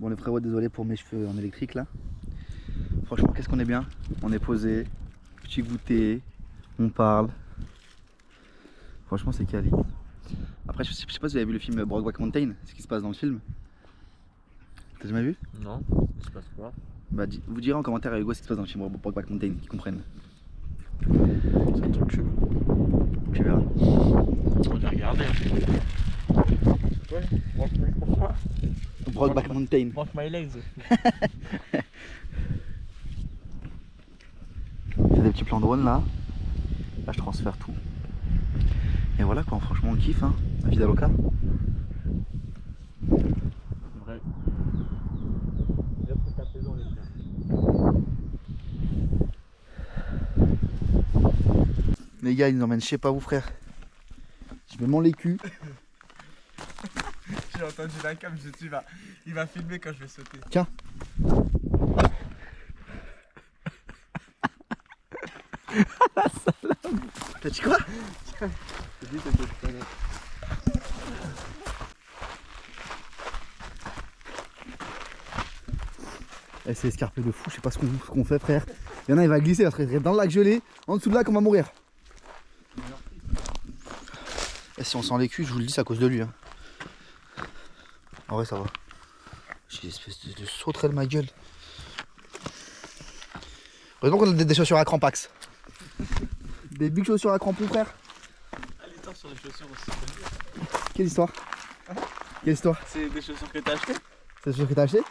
Bon les frérots, désolé pour mes cheveux en électrique là. Franchement, qu'est-ce qu'on est bien. On est posé, petit goûter, on parle. Franchement, c'est quali. Après, je sais pas si vous avez vu le film Brokeback Mountain, ce qui se passe dans le film. T'as jamais vu? Non, il se passe quoi? Bah, vous direz en commentaire à Hugo ce qui se passe dans le film Brokeback Mountain, qu'ils comprennent. C'est un truc chelou. Tu verras. On va regarder. Ouais, pourquoi? Brokeback Mountain. Branch my legs. J'ai des petits plans drone là. Là, je transfère tout. Et voilà quoi, franchement, on kiffe, hein. La vie d'Aloca. Vrai. J'ai pris ta saison, les gars. Les gars, ils nous emmènent, je sais pas où, frère. Je vais m'en les culs. J'ai entendu la cam, je me suis dit, il va filmer quand je vais sauter. Tiens. T'as dit quoi? J'ai dit, c'était pas grave. Eh, c'est escarpé de fou, je sais pas ce qu'on fait, frère. Il y en a, il va glisser, il va se retrouver dans le lac gelé. En dessous de lac, on va mourir. Et si on sent les culs, je vous le dis, c'est à cause de lui. Hein. En vrai, ça va. J'ai une espèce de sauterelle de ma gueule. Heureusement qu'on a des chaussures à crampax. Des big chaussures à crampons, frère. Ah, l'histoire sur les chaussures aussi. Quelle histoire? Quelle histoire? C'est des chaussures que t'as achetées? C'est des chaussures que t'as achetées?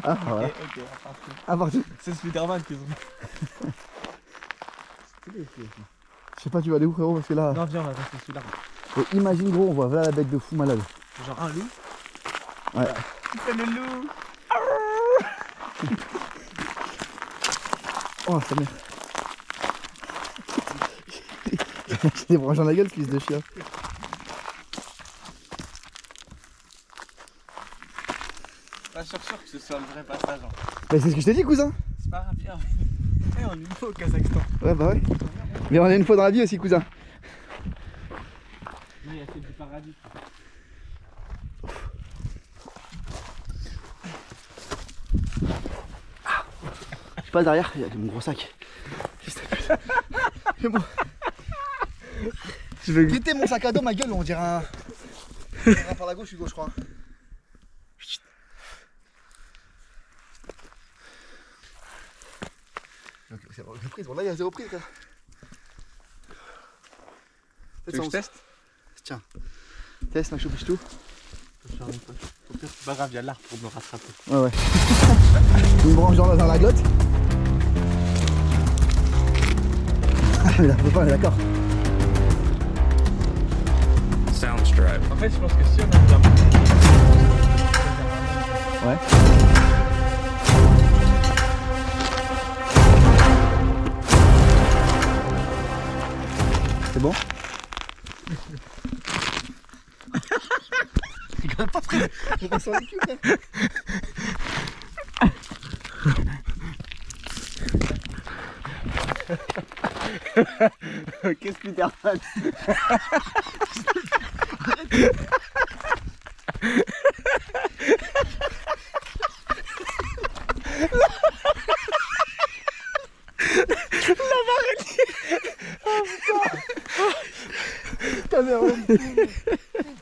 Ah, voilà. Ok, parfait. Ah, parti. C'est Spider-Man qu'ils ont. Je sais pas, tu vas aller où, frérot? Parce que là. Non, viens, on va rester celui-là. Imagine, gros, on voit là la bête de fou malade. Genre un loup. Ouais. C'est le loup. Oh, sa mère. J'ai des branches dans la gueule, fils de chien. Pas sûr que ce soit le vrai passage. Hein. Bah, c'est ce que je t'ai dit, cousin. C'est pas grave, viens. Eh, on est une fois au Kazakhstan. Ouais, bah ouais. Mais on a une fois dans la vie aussi, cousin. Oui, il y a fait du paradis. Je passe derrière, il y a mon gros sac. C'est bon. Je vais... Quittez mon sac à dos, ma gueule, on dirait un. Par la gauche, Hugo, je crois. Ok, c'est reprise, bon là il y a zéro prise, frère. Tu veux que je teste? Tiens, teste, ma choupiche tout. Au pire, c'est pas grave, il y a l'arbre pour me rattraper. Ouais, ouais. Une branche dans la glotte. Ah, mais là, on peut pas, on est d'accord. En fait, je pense que si on a besoin. Ouais. C'est bon? Rigole pas, frère. On va sur les culs, frère. Ok, Spider-Man.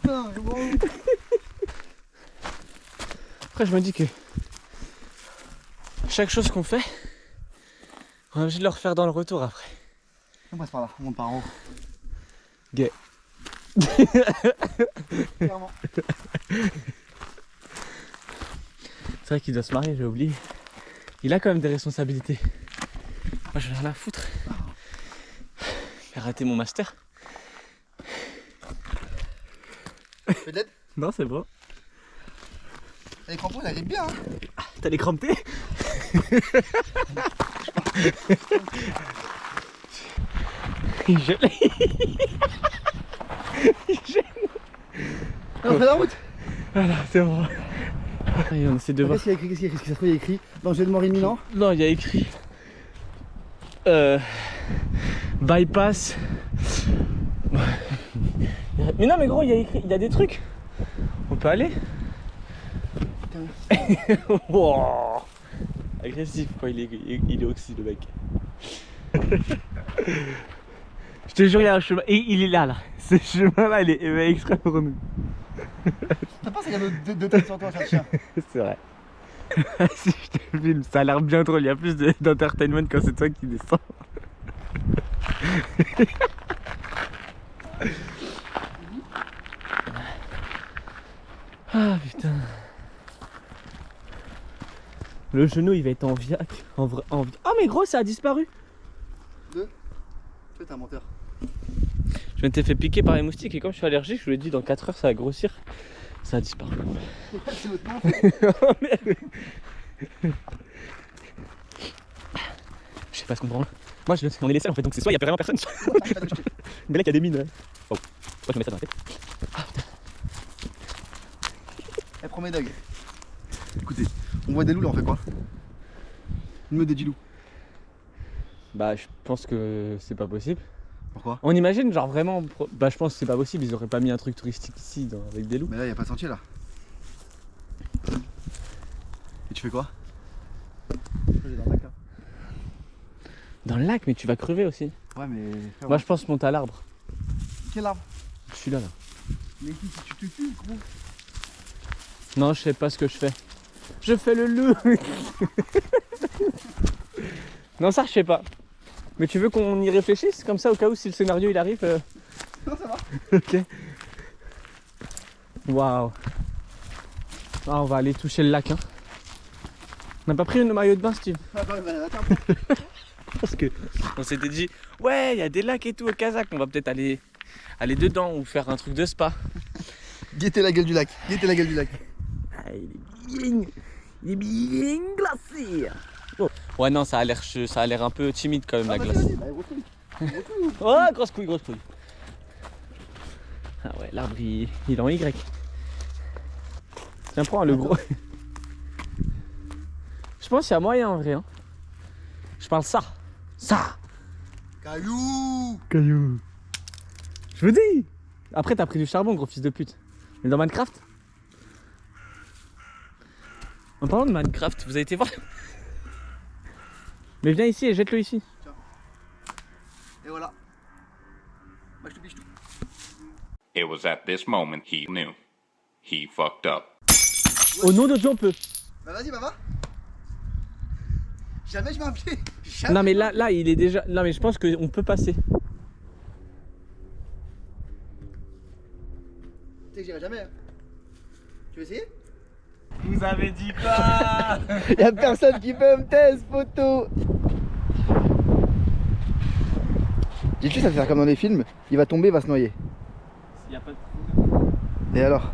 Putain, bon. Après, je me dis que chaque chose qu'on fait, on est obligé de le refaire dans le retour après. On passe par là, on monte par en haut. Gay. Clairement. C'est vrai qu'il doit se marier, j'ai oublié. Il a quand même des responsabilités. Moi, je vais rien la foutre. J'ai raté mon master. Fais de l'aide. Non, c'est bon. Les crampons, ils arrivent bien. Hein. T'as les crampés? Il gèle. Il gèle. On fait la route. Voilà, c'est bon. Allez, on essaie de voir. Qu'est-ce qu'il y a écrit? Qu'est-ce qu'il y a écrit? Ça se trouve, il y a écrit danger de mort imminent. Non, il y a écrit bypass. Mais non, mais gros, il y a écrit, il y a des trucs. On peut aller? Wow. Agressif quand il est oxy le mec. Je te jure, il y a un chemin. Et il est là. Ce chemin là, il est fait exprès pour nous. T'as pas ça qu'il y a deux têtes sur toi, ça chien. C'est vrai. Si je te filme, ça a l'air bien drôle. Il y a plus d'entertainment quand c'est toi qui descends. Ah putain. Le genou il va être en viac. Oh mais gros, ça a disparu. T'es un menteur. Je m'étais fait piquer par les moustiques et comme je suis allergique, je lui ai dit dans 4 heures ça va grossir. Ça a disparu. C'est votre nom. Oh merde. Je sais pas ce qu'on prend. Moi on est les seuls en fait, donc c'est soit il y a vraiment personne, soit... Mais là il y a des mines. Oh, moi je me mets ça dans la tête. Ah putain. Eh, prends mes dogs. Écoutez, on voit des loups là, on fait quoi? Une meute des loups. Bah je pense que c'est pas possible. Pourquoi? On imagine genre vraiment... Bah je pense que c'est pas possible, ils auraient pas mis un truc touristique ici avec des loups. Mais là, y a pas de sentier là. Et tu fais quoi? Je vais dans le lac là. Dans le lac, mais tu vas crever aussi. Ouais, mais. Moi je pense monter à l'arbre. Quel arbre? Je suis là. Mais si tu te tues, gros. Non, je sais pas ce que je fais. Je fais le loup. Non, ça je sais pas. Mais tu veux qu'on y réfléchisse comme ça au cas où si le scénario il arrive Non, ça va. Ok. Waouh. Ah, on va aller toucher le lac. Hein. On n'a pas pris une maillot de bain, Steve? Attends. Parce que on s'était dit, ouais, il y a des lacs et tout au Kazakh, on va peut-être aller dedans ou faire un truc de spa. Guettez la gueule du lac. Guettez la gueule du lac. Ah, il est bien glacé. Oh. Ouais, non, ça a l'air un peu timide quand même la glace. Oh, grosse couille. Ah ouais, l'arbre il est en Y. Tiens, prends le gros. Je pense qu'il y a moyen en vrai. Hein. Je parle ça. Caillou. Je vous dis. Après t'as pris du charbon, gros fils de pute. Mais dans Minecraft. En parlant de Minecraft, vous avez été voir? Mais viens ici et jette-le ici. Tiens. Et voilà. Bah, je te piche tout. It was at this moment he knew. He fucked up. Au nom de Dieu, on peut. Bah vas-y, va. Jamais je mets un pied. Non mais là il est déjà... Non mais je pense qu'on peut passer. Tu sais que j'irai jamais. Hein. Tu veux essayer? Vous avez dit quoi? Y'a personne qui peut me tester, photo. Dites-lui, ça va faire comme dans les films. Il va tomber, il va se noyer. Il y a pas de... Et alors?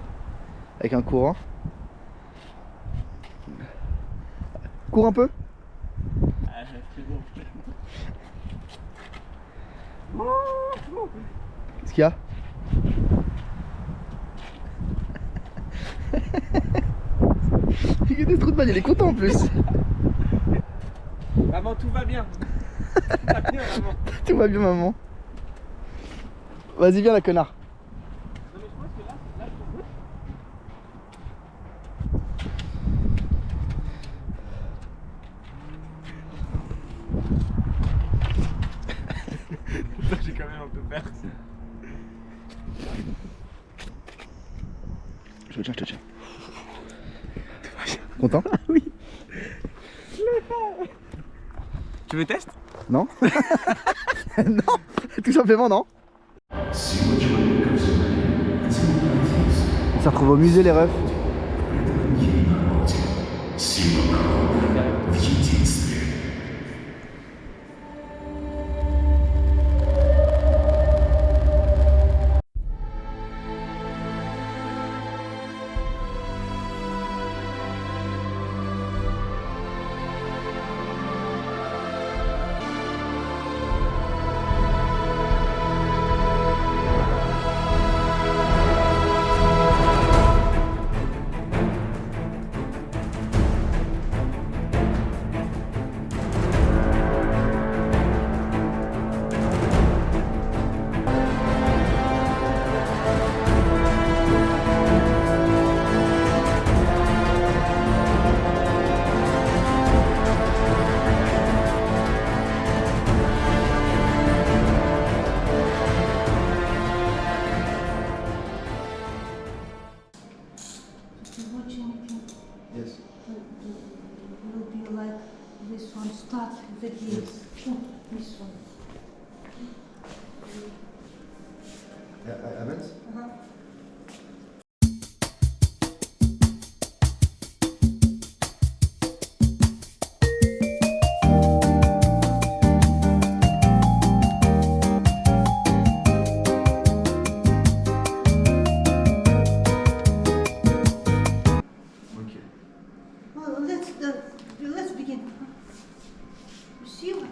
Avec un courant. Cours un peu. Ah, c'est bon. Qu'est-ce qu'il y a? Il y a des trous de balle, il est content en plus. Maman, tout va bien. Tout va bien, maman. Tout va bien, maman. Vas-y, viens, la connard. Non mais je pense que là je peux... Ça j'ai quand même un peu peur. Je te tiens. Content? Oui. Je l'ai fait. Tu veux tester? Non. Non, tout simplement non. On se retrouve au musée les refs. watching it. Yes. Will be like this one. Start the game. Oh, this one. I haven't. Well, let's begin. You see what?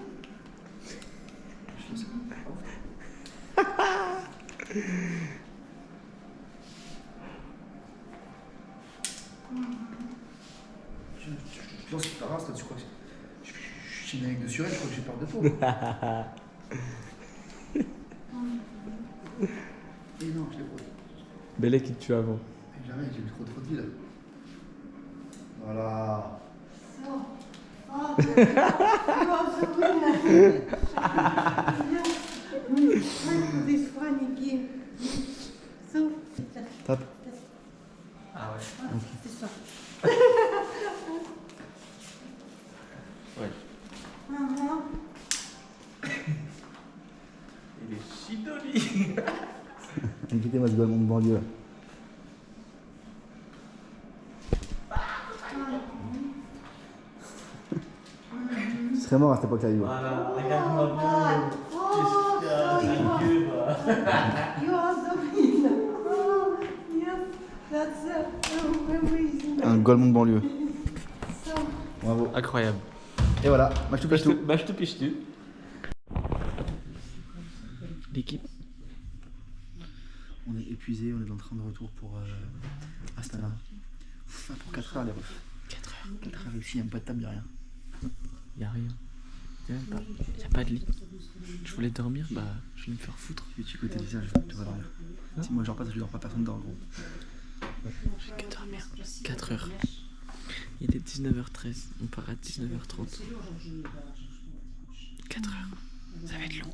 Je lance ta race là, tu crois que je suis une avec de surelle, je crois que j'ai peur de toi. Et non, je l'ai pas. Belle équipe tu as avant. Jamais, j'ai eu trop de vie là. Voilà. So, oh, you are the winner. This funny game. So, Top. Ah ouais. this one. Ouais. Il est chidoli. Inquiétez-moi, ce golemon de banlieue là. Tu serais mort à cette époque-là, Hugo. Voilà, regarde-moi bien. Oh, you are the winner. Oh, yes, that's amazing. Un golemon de banlieue. So, Bravo. Incroyable. Et voilà, moi je te pêche tout. Bah je te piche tu. L'équipe. On est épuisé, on est dans le train de retour pour Astana. Enfin, pour 4 heures les refs. 4 heures. 4 heures ici, y'a même pas de table, y'a rien. Y'a rien. Y'a pas de lit. Je voulais dormir, bah je vais me faire foutre. Tu écoutes Elisa, tu vas dormir. Si moi je dors pas, je dors pas, personne dort gros. Je vais que dormir. 4 heures. Il est 19h13, on part à 19h30. 4 heures. Ça va être long.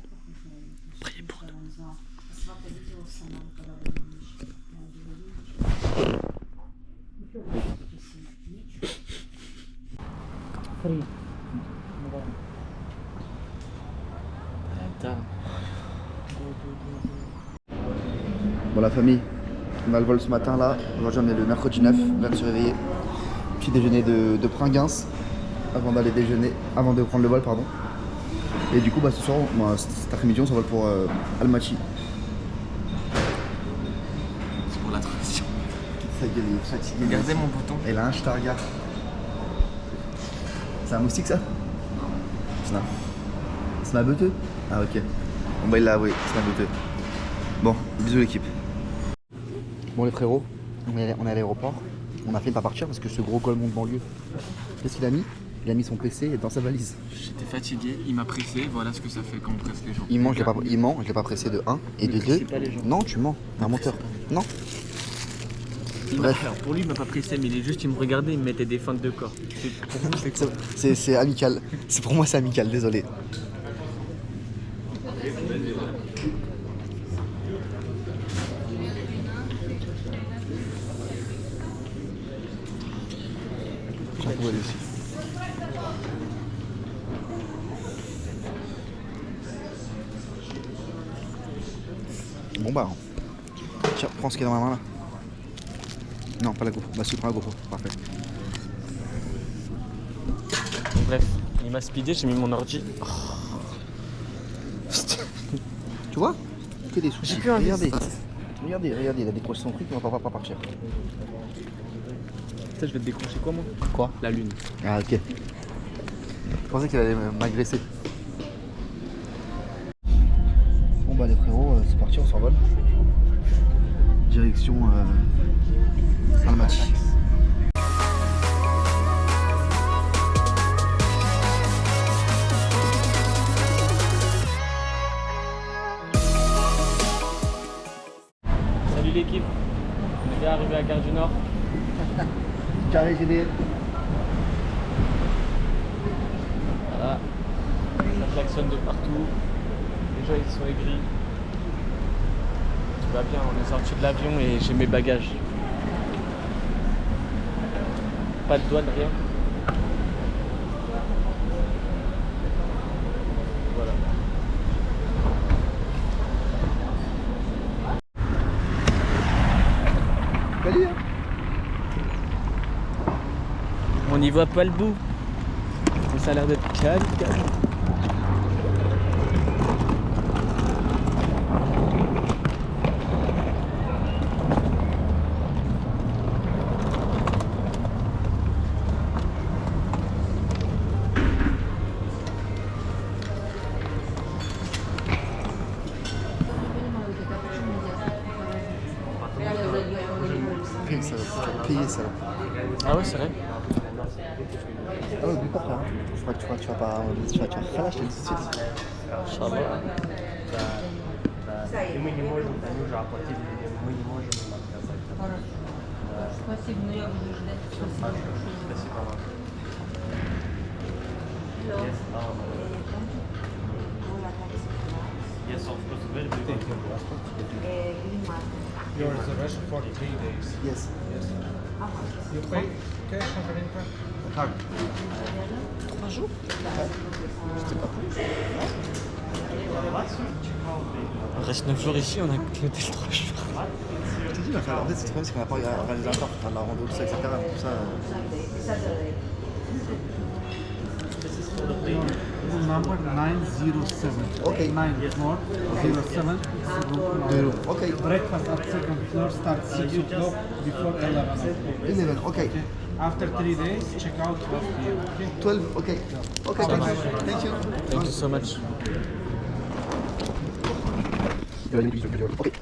Priez pour nous. Bon la famille, on a le vol ce matin là. Aujourd'hui on est le mercredi 9, on vient de se réveiller. Petit déjeuner de Pringuins avant d'aller déjeuner, avant de prendre le vol pardon. Et du coup bah ce soir, cet après-midi on s'envole pour Almaty. C'est pour la transition. Ça y est, il est fatigué. Regardez mon bouton. Et là, je te regarde. C'est un moustique ça? C'est ma beuteux? Ah ok. Bon bah il l'a avoué, c'est ma beuteux. Bon, bisous l'équipe. Bon les frérots, on est à l'aéroport. On a fait pas partir parce que ce gros golemon de banlieue, qu'est-ce qu'il a mis? Il a mis son PC dans sa valise. J'étais fatigué, il m'a pressé, voilà ce que ça fait quand on presse les gens. Il ment, je l'ai pas pressé de 1 et de 2. Non, tu mens, t'es un menteur. Non. Bref. Alors, pour lui, il m'a pas pressé, mais il me regardait, il me mettait des feintes de corps. Pour vous, c'est quoi? C'est amical. C'est pour moi c'est amical, désolé. J'en pouvais aussi. Bon bah, tiens, prends ce qu'il y a dans ma main là. Non, pas la GoPro. Bah si, prends la GoPro, parfait. Bref, il m'a speedé, j'ai mis mon ordi. Oh. Tu vois? Que des soucis. J'ai plus envie. Regardez, il a décroché son truc, il va pas partir. Ça, je vais te décrocher quoi, moi? Quoi? La lune. Ah ok. Je pensais qu'il allait m'agresser. Bon bah les frérots, c'est parti, on s'envole. Direction Almaty. Salut l'équipe, on est bien arrivé à Gare du Nord. Carré GDL. Voilà, ça klaxonne de partout, les gens ils sont aigris. Tout va bien, on est sorti de l'avion et j'ai mes bagages. pas de douane, rien. Voilà. Salut, hein. On n'y voit pas le bout. Mais ça a l'air d'être calme. Ça va payer ça. Ah ouais, c'est vrai. Ah ouais, oublie pas frère. Je crois que tu vas pas. Tu vas relâcher tout de suite. Inch'Allah. И мы не можем, они уже оплатили, мы не можем им отказать. Хорошо. Спасибо, но я буду ждать. Спасибо. Спасибо вам. Yes, yes, of course, very big. Your reservation for 3 days. Yes. Yes. You pay cash or credit card? Card. 3 jours. On reste 9 jours ici, on a que l'hôtel 3 jours. Je te dis, en fait, c'est trop bien, c'est qu'on n'a pas organisé encore pour faire de la rando, tout ça, etc. Tout ça. Number 907. Okay. 9407. Okay. Breakfast at second floor starts 6 o'clock before 11 o'clock. 11, okay. After 3 days, check out 12 p.m. Okay? 12, okay. Okay, thank you. Thank you. Thank you so much. Okay.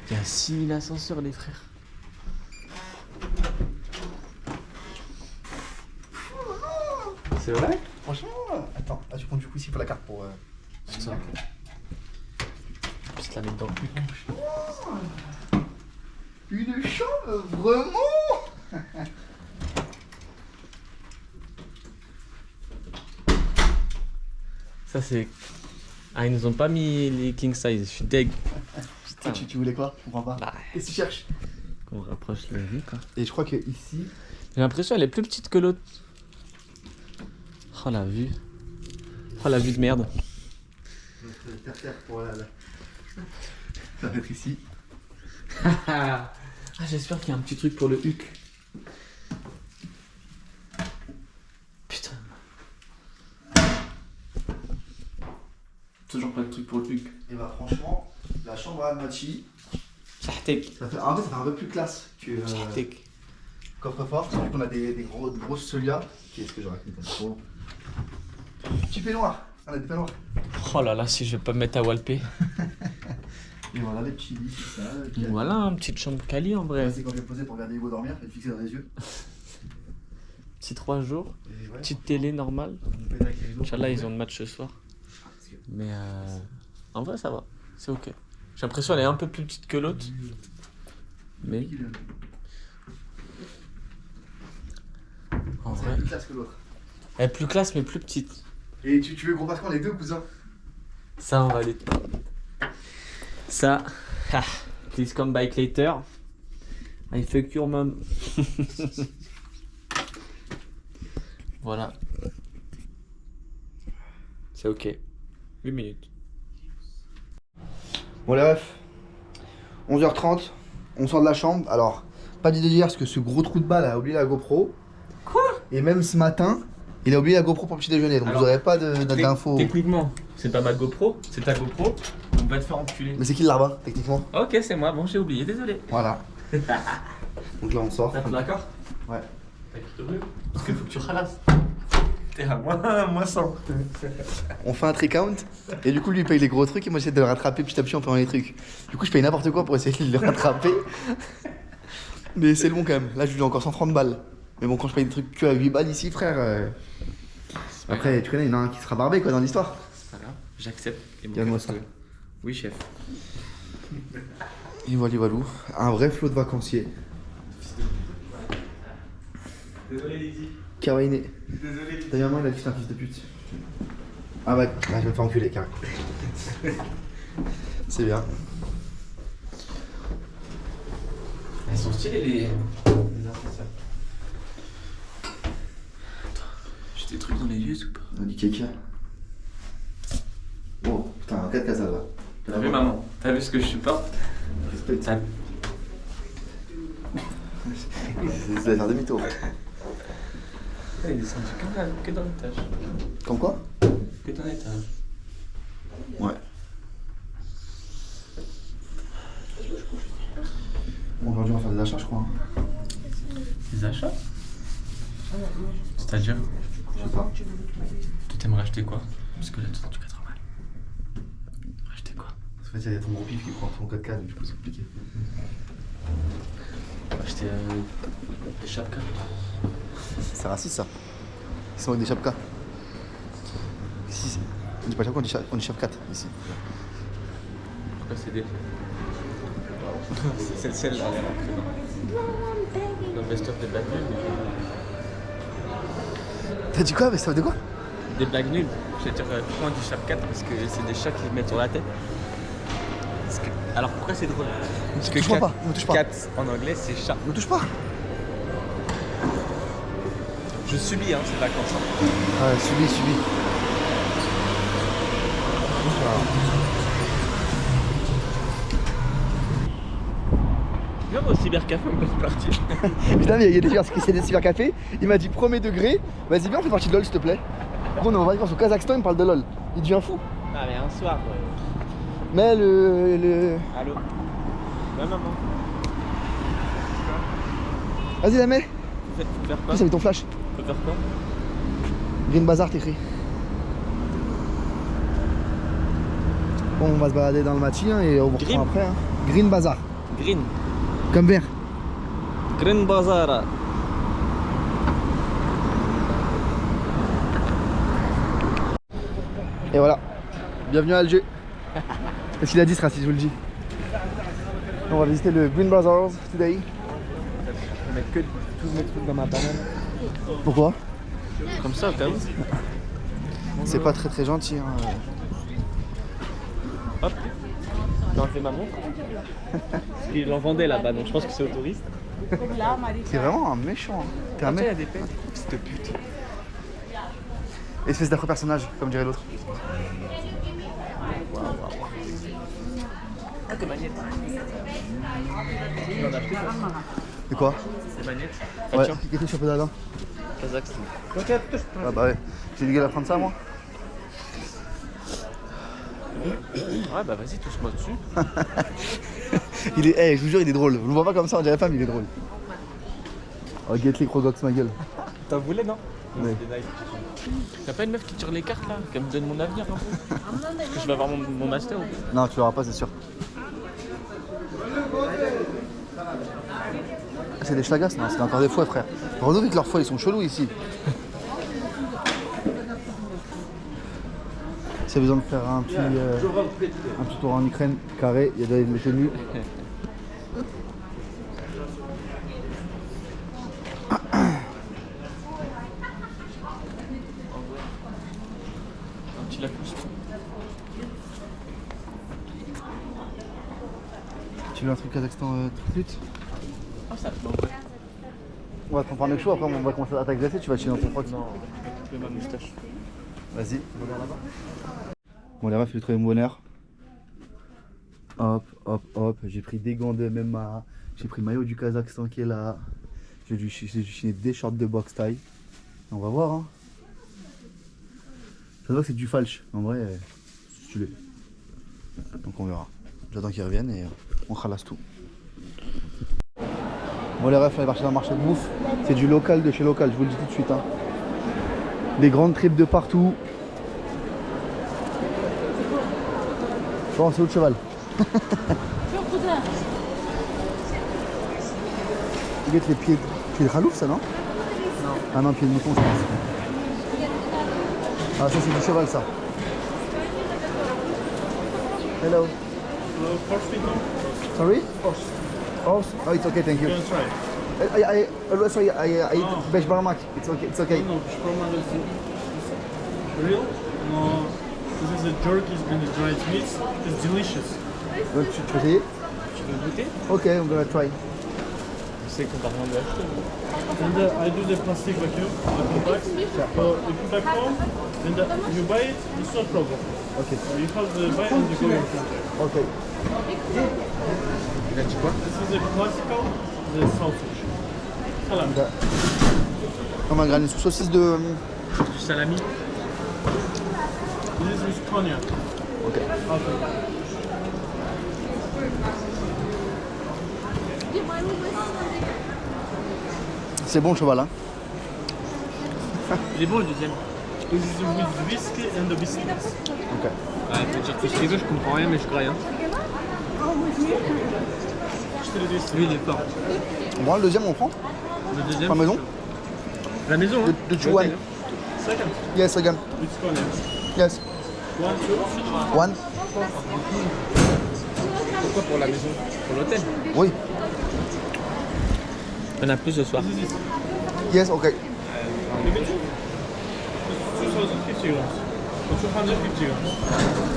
Il y a 6000 ascenseurs, les frères. C'est vrai? Franchement, attends, là tu prends du coup ici pour la carte pour. Putain. Je te la mettre dans le cul. Une chambre, vraiment? Ça, c'est. Ah, ils nous ont pas mis les king size, je suis deg. Putain, tu voulais quoi? Je comprends pas. Bah, Qu'est-ce que tu cherches? qu'on rapproche la vue, quoi. Et je crois que ici. J'ai l'impression qu'elle est plus petite que l'autre. Oh la vue. Oh la vue de merde. Terre pour ça va être ici. Ah, j'espère qu'il y a un petit truc pour le huc. Putain. Toujours pas de truc pour le huc. Et bah franchement, la chambre à Machi, Sahtek. ça fait un peu plus classe que Sahtek. coffre-fort. Vu qu'on a des grosses Solia. Qu'est-ce que je raconte trop long. Tu fais noir. On a des faits noirs. Oh là là, si je vais pas me mettre à walper. Et voilà les petits lits, tout ça. Voilà, une petite chambre quali en vrai. C'est quand je vais poser pour regarder Hugo dormir, et le fixer dans les yeux. Petit 3 jours. Et ouais, Petite télé normale. on peut être avec les autres. Inch'Allah, ils ont le match ce soir. Mais en vrai, ça va. C'est ok. J'ai l'impression qu'elle est un peu plus petite que l'autre. Mais en C'est vrai, plus classe que l'autre. elle est plus classe mais plus petite. Et tu veux gros Pascal les deux cousins? Ça, on va aller. Ça. Ah, please come back later. I fuck your mom. Voilà. C'est ok. 8 minutes. Bon les refs, 11h30, on sort de la chambre. Alors, pas d'idée d'hier parce que ce gros trou de balle a oublié la GoPro. Quoi? Et même ce matin, il a oublié la GoPro pour le petit déjeuner. Donc Alors, vous aurez pas d'infos. Techniquement, c'est pas ma GoPro, c'est ta GoPro. On va te faire enculer. Mais c'est qui le là-bas, techniquement? Ok, c'est moi. Bon, j'ai oublié, désolé. Voilà. Donc là on sort. T'es d'accord? Ouais. T'as qui te brûle? Parce qu'il faut que tu ralasses. T'es à moi 100. On fait un trick count. Et du coup lui il paye les gros trucs et moi j'essaie de le rattraper petit à petit en payant les trucs. Du coup je paye n'importe quoi pour essayer de le rattraper. Mais c'est le bon quand même. Là je lui dois encore 130 balles. Mais bon quand je paye des trucs que à 8 balles ici frère. Après tu connais, il y en a un qui sera barbé quoi dans l'histoire. C'est pas grave, j'accepte. Regarde-moi ça. Oui, chef. Et voilà, voilà. Un vrai flot de vacanciers. Désolé, Lizzie. Kawainé. Désolé. Ta maman, il a dit que c'est un fils de pute. Ah ouais, je vais me faire enculer, carré. C'est bien. Elles sont stylées les ascenseurs. J'ai des trucs dans les yeux ou pas? On a du caca. Oh, putain, un 4 casas là. T'as vu maman? T'as vu ce que je supporte? Respecte. T'as- Ça va faire demi-tour. Il est descendu que dans l'étage. Comme quoi? Que dans l'étage. Ouais. Bon, aujourd'hui, on va faire des achats, je crois. Hein. Des achats? C'est-à-dire? Je sais pas. Tu t'aimerais acheter quoi? Parce que là, tu vas trop mal. Acheter quoi? En fait, il y a ton gros pif qui prend ton 4K, donc du coup, c'est compliqué. Acheter des chapkas. C'est raciste ça. Ils sont avec des chapkas. Ici, on dit pas chapka, on dit chapkat ici. Pourquoi c'est des... C'est celle-là, elle est rentrée dans le best-of des blagues nulles. T'as dit quoi? Mais ça veut dire quoi? Des blagues nulles. Je vais dire pourquoi on dit chapkat? Parce que c'est des chats qui se mettent sur la tête. Alors pourquoi c'est drôle? Parce que touche-moi pas, ne me touche pas. cat en anglais c'est chat. Ne touche pas. Je subis hein, ces vacances. Hein. Ah, subi. Viens au cybercafé, on peut partir. Putain, mais il y a des gens qui des cybercafés. Il m'a dit premier degré, vas-y, viens, on fait partie de LoL s'il te plaît. Après, on est en vacances au Kazakhstan, il me parle de LoL. Il devient fou. Ah mais un soir. Mais le. Allô? Ouais maman. Vas-y, la mets. Faut faire quoi? Ça met ton flash. Faut faire quoi? Green Bazar, t'écris. Bon, on va se balader dans le matin et on vous reprend après. Hein. Green Bazar. Green. Comme vert. Green Bazar. Et voilà. Bienvenue à Alger. Qu'est-ce qu'il a dit ce raciste, je vous le dis. On va visiter le Green Bazar today. Je vais mettre que tous mes trucs dans ma banane. Pourquoi? Comme ça quand même. C'est pas très gentil. Hein. Hop. J'ai enlevé ma montre. Parce qu'il en vendait là-bas, donc je pense que c'est aux touristes. C'est vraiment un méchant. Hein. T'es un Il y mec. a des peines. Cette pute. Espèce d'affreux personnage, comme dirait l'autre. Ah, t'es magnète. Tu en as acheté toi? De quoi? C'est magnète. Ouais, Tiens. qui était le championnat là? Kazakhstan. Ah bah ouais. J'ai du gueule à prendre ça moi. Ouais, bah vas-y, touche-moi dessus. Il est. Eh, je vous jure, il est drôle. Vous le voyez pas comme ça, on dirait pas, mais il est drôle. Oh, get les Crogox, ma gueule. T'en voulais, non? Ouais. T'as pas une meuf qui tire les cartes là? Qu'elle me donne mon avenir un peu? Parce que je vais avoir mon master ou pas? Non, tu l'auras pas, c'est sûr. C'est des schlagas? Non, c'est encore des fouets, frère. Renaud, vu que leurs fouets, ils sont chelous ici. Si t'as besoin de faire un petit tour en Ukraine, carré, il y a des tenues. Un petit Lacoste. Tu veux un truc Kazakhstan tout de suite? Ah, ça va. Ouais. On va te prendre le chaud, après on va commencer à t'agresser, tu vas chiller dans ton froc. Non, je ma moustache. Vas-y. Bon, les refs, j'ai trouvé mon bonheur. Hop. J'ai pris des gants de MMA. J'ai pris le maillot du Kazakhstan qui est là. J'ai dû chiner des shorts de boxe taille. On va voir. Hein. Ça se voit que c'est du falche. En vrai, c'est stylé. Donc on verra. J'attends qu'ils reviennent et on ralasse tout. Bon, les refs, on est parti dans le marché de bouffe. C'est du local de chez local, je vous le dis tout de suite. Hein. Des grandes tripes de partout. Bon, c'est où le cheval? Regarde les pieds de ralouf, ça non? Non. Ah non, pied de mouton, je pense. Ah, ça c'est du cheval, ça. Hello. Hello, Sorry? Horse? Oh, it's okay, thank you. Can try. Sorry, I eat veg barmak. It's okay, it's okay. No, shawarma is real. No, this is a jerky and the dried meat. It's delicious. Donc, tu veux essayer? Tu veux goûter? Ok, I'm gonna try. Tu sais qu'on t'a rien de acheter. And I do the plastic vacuum, the compact. So if you back home, and you buy it, it's no problem. Ok. You have the buy and you go in front. Ok. Il a dit quoi? This is a classical, the sausage. Salami. Comme un granis sous saucisse de. Du salami. This is with cognac. Ok. Okay. C'est bon le cheval, hein? Il est bon le deuxième. This is with whiskey and the biscuits. Ok. Ouais, il peut dire tout ce qu'il veut, je comprends rien, mais je crois rien. Lui, il est fort. Bon, le deuxième, on prend? Le deuxième. À la maison? La maison, hein? De Chuan. Second, Yes, again. with cognac. Yes. 1, 2. One? Pourquoi pour la maison? Pour l'hôtel? Oui. On a plus ce soir. This is Yes, ok. 250 grams. Or 250 grams.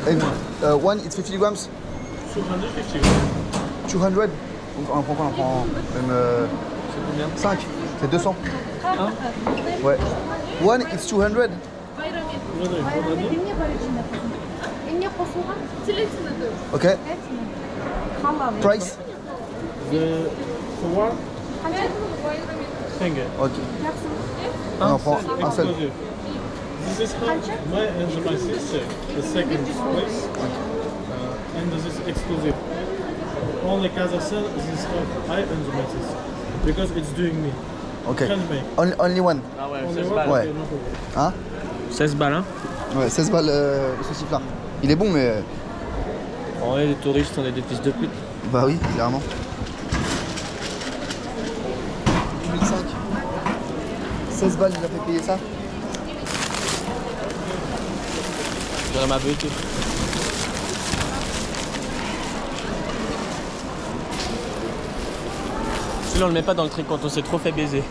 And one, it's 50 grams. 250 grams. 200. On prend même C'est combien? 5. C'est 200. Ouais. One, it's 200. Ok. Price? For one, tenge. Ok. On en prend un seul. Exclusive. This is how my and my sister, the second place, and this is exclusive. Only Kazakhstan, this is how I and my sister, because it's doing me. Ok. Can make. Only one. Ah ouais, Only 16 one, balles. Ouais. okay, no problem. Hein? 16 balles, hein? Ouais, 16 balles le sauciflard. Il est bon, mais. En vrai, les touristes, on est des fils de pute. Bah oui, clairement. 2005. 16 balles, il a fait payer ça. J'aurais ma beauté. Celui-là, on le met pas dans le tricot, on s'est trop fait baiser.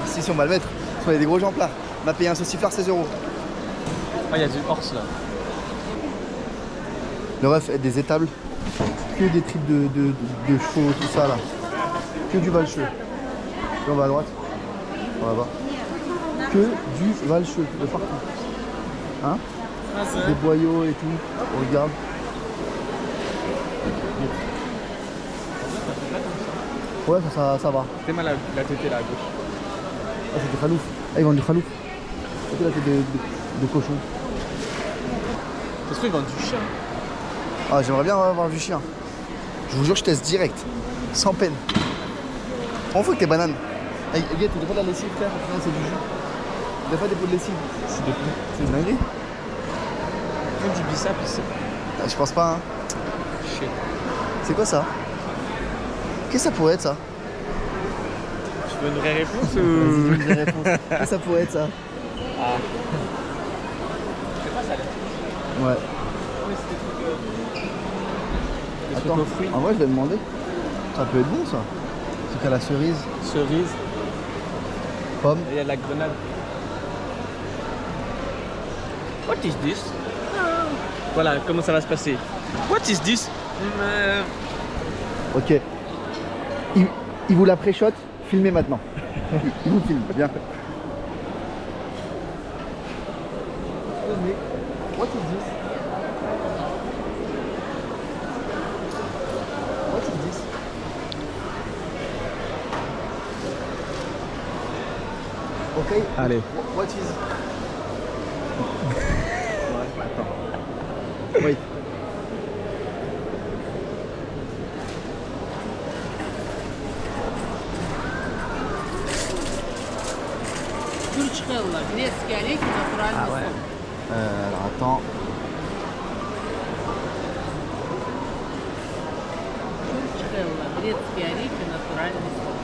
Si, on va le mettre. Parce qu'on a des gros gens plats. On a payé un sauciflard 16 €. Ah, il y a du horse là. Le ref, des étables. Que des tripes de chevaux, tout ça là. Que du valcheux. Et on va à droite. On va voir. Que du valcheux de partout. Hein? Des boyaux et tout. On regarde. Ouais, ça va. T'es mal la tétée là à gauche. Ah, c'est du khalouf. Ah, ils vendent du khalouf. C'est la tête de cochon. Ça se trouve, ils vendent du chien. Ah, j'aimerais bien avoir du chien. Je vous jure, je teste direct. Sans peine. On fout avec tes bananes. Hey, gars, tu pas de la lessive, frère. Au final, c'est du jus. T'as pas des pots de lessive. C'est des pneus. C'est une dinguerie. Ils font du bissap ici. Ah, je pense pas, hein. Shit. C'est quoi ça? Qu'est-ce que ça pourrait être, ça? Tu veux une vraie réponse Vas-y, ou... donne des réponses. Qu'est-ce que ça pourrait être, ça? Ah. Ouais. Des Attends, trucs aux fruits. en vrai, je vais demander. Ça peut être bon, ça. C'est qu'à la cerise, Cerise. pomme. Et il y a de la grenade. What is this? Voilà, comment ça va se passer? What is this? Ok. Il vous la pré-shot, filmez maintenant. Il vous filme, bien. What is this? What is this? Ok. Allez. What is? Attends. Wait. Турчхелла, грецкий орехи, натуральный сок. Alors attends. Турчхелла, грецкие орехи, натуральный сок.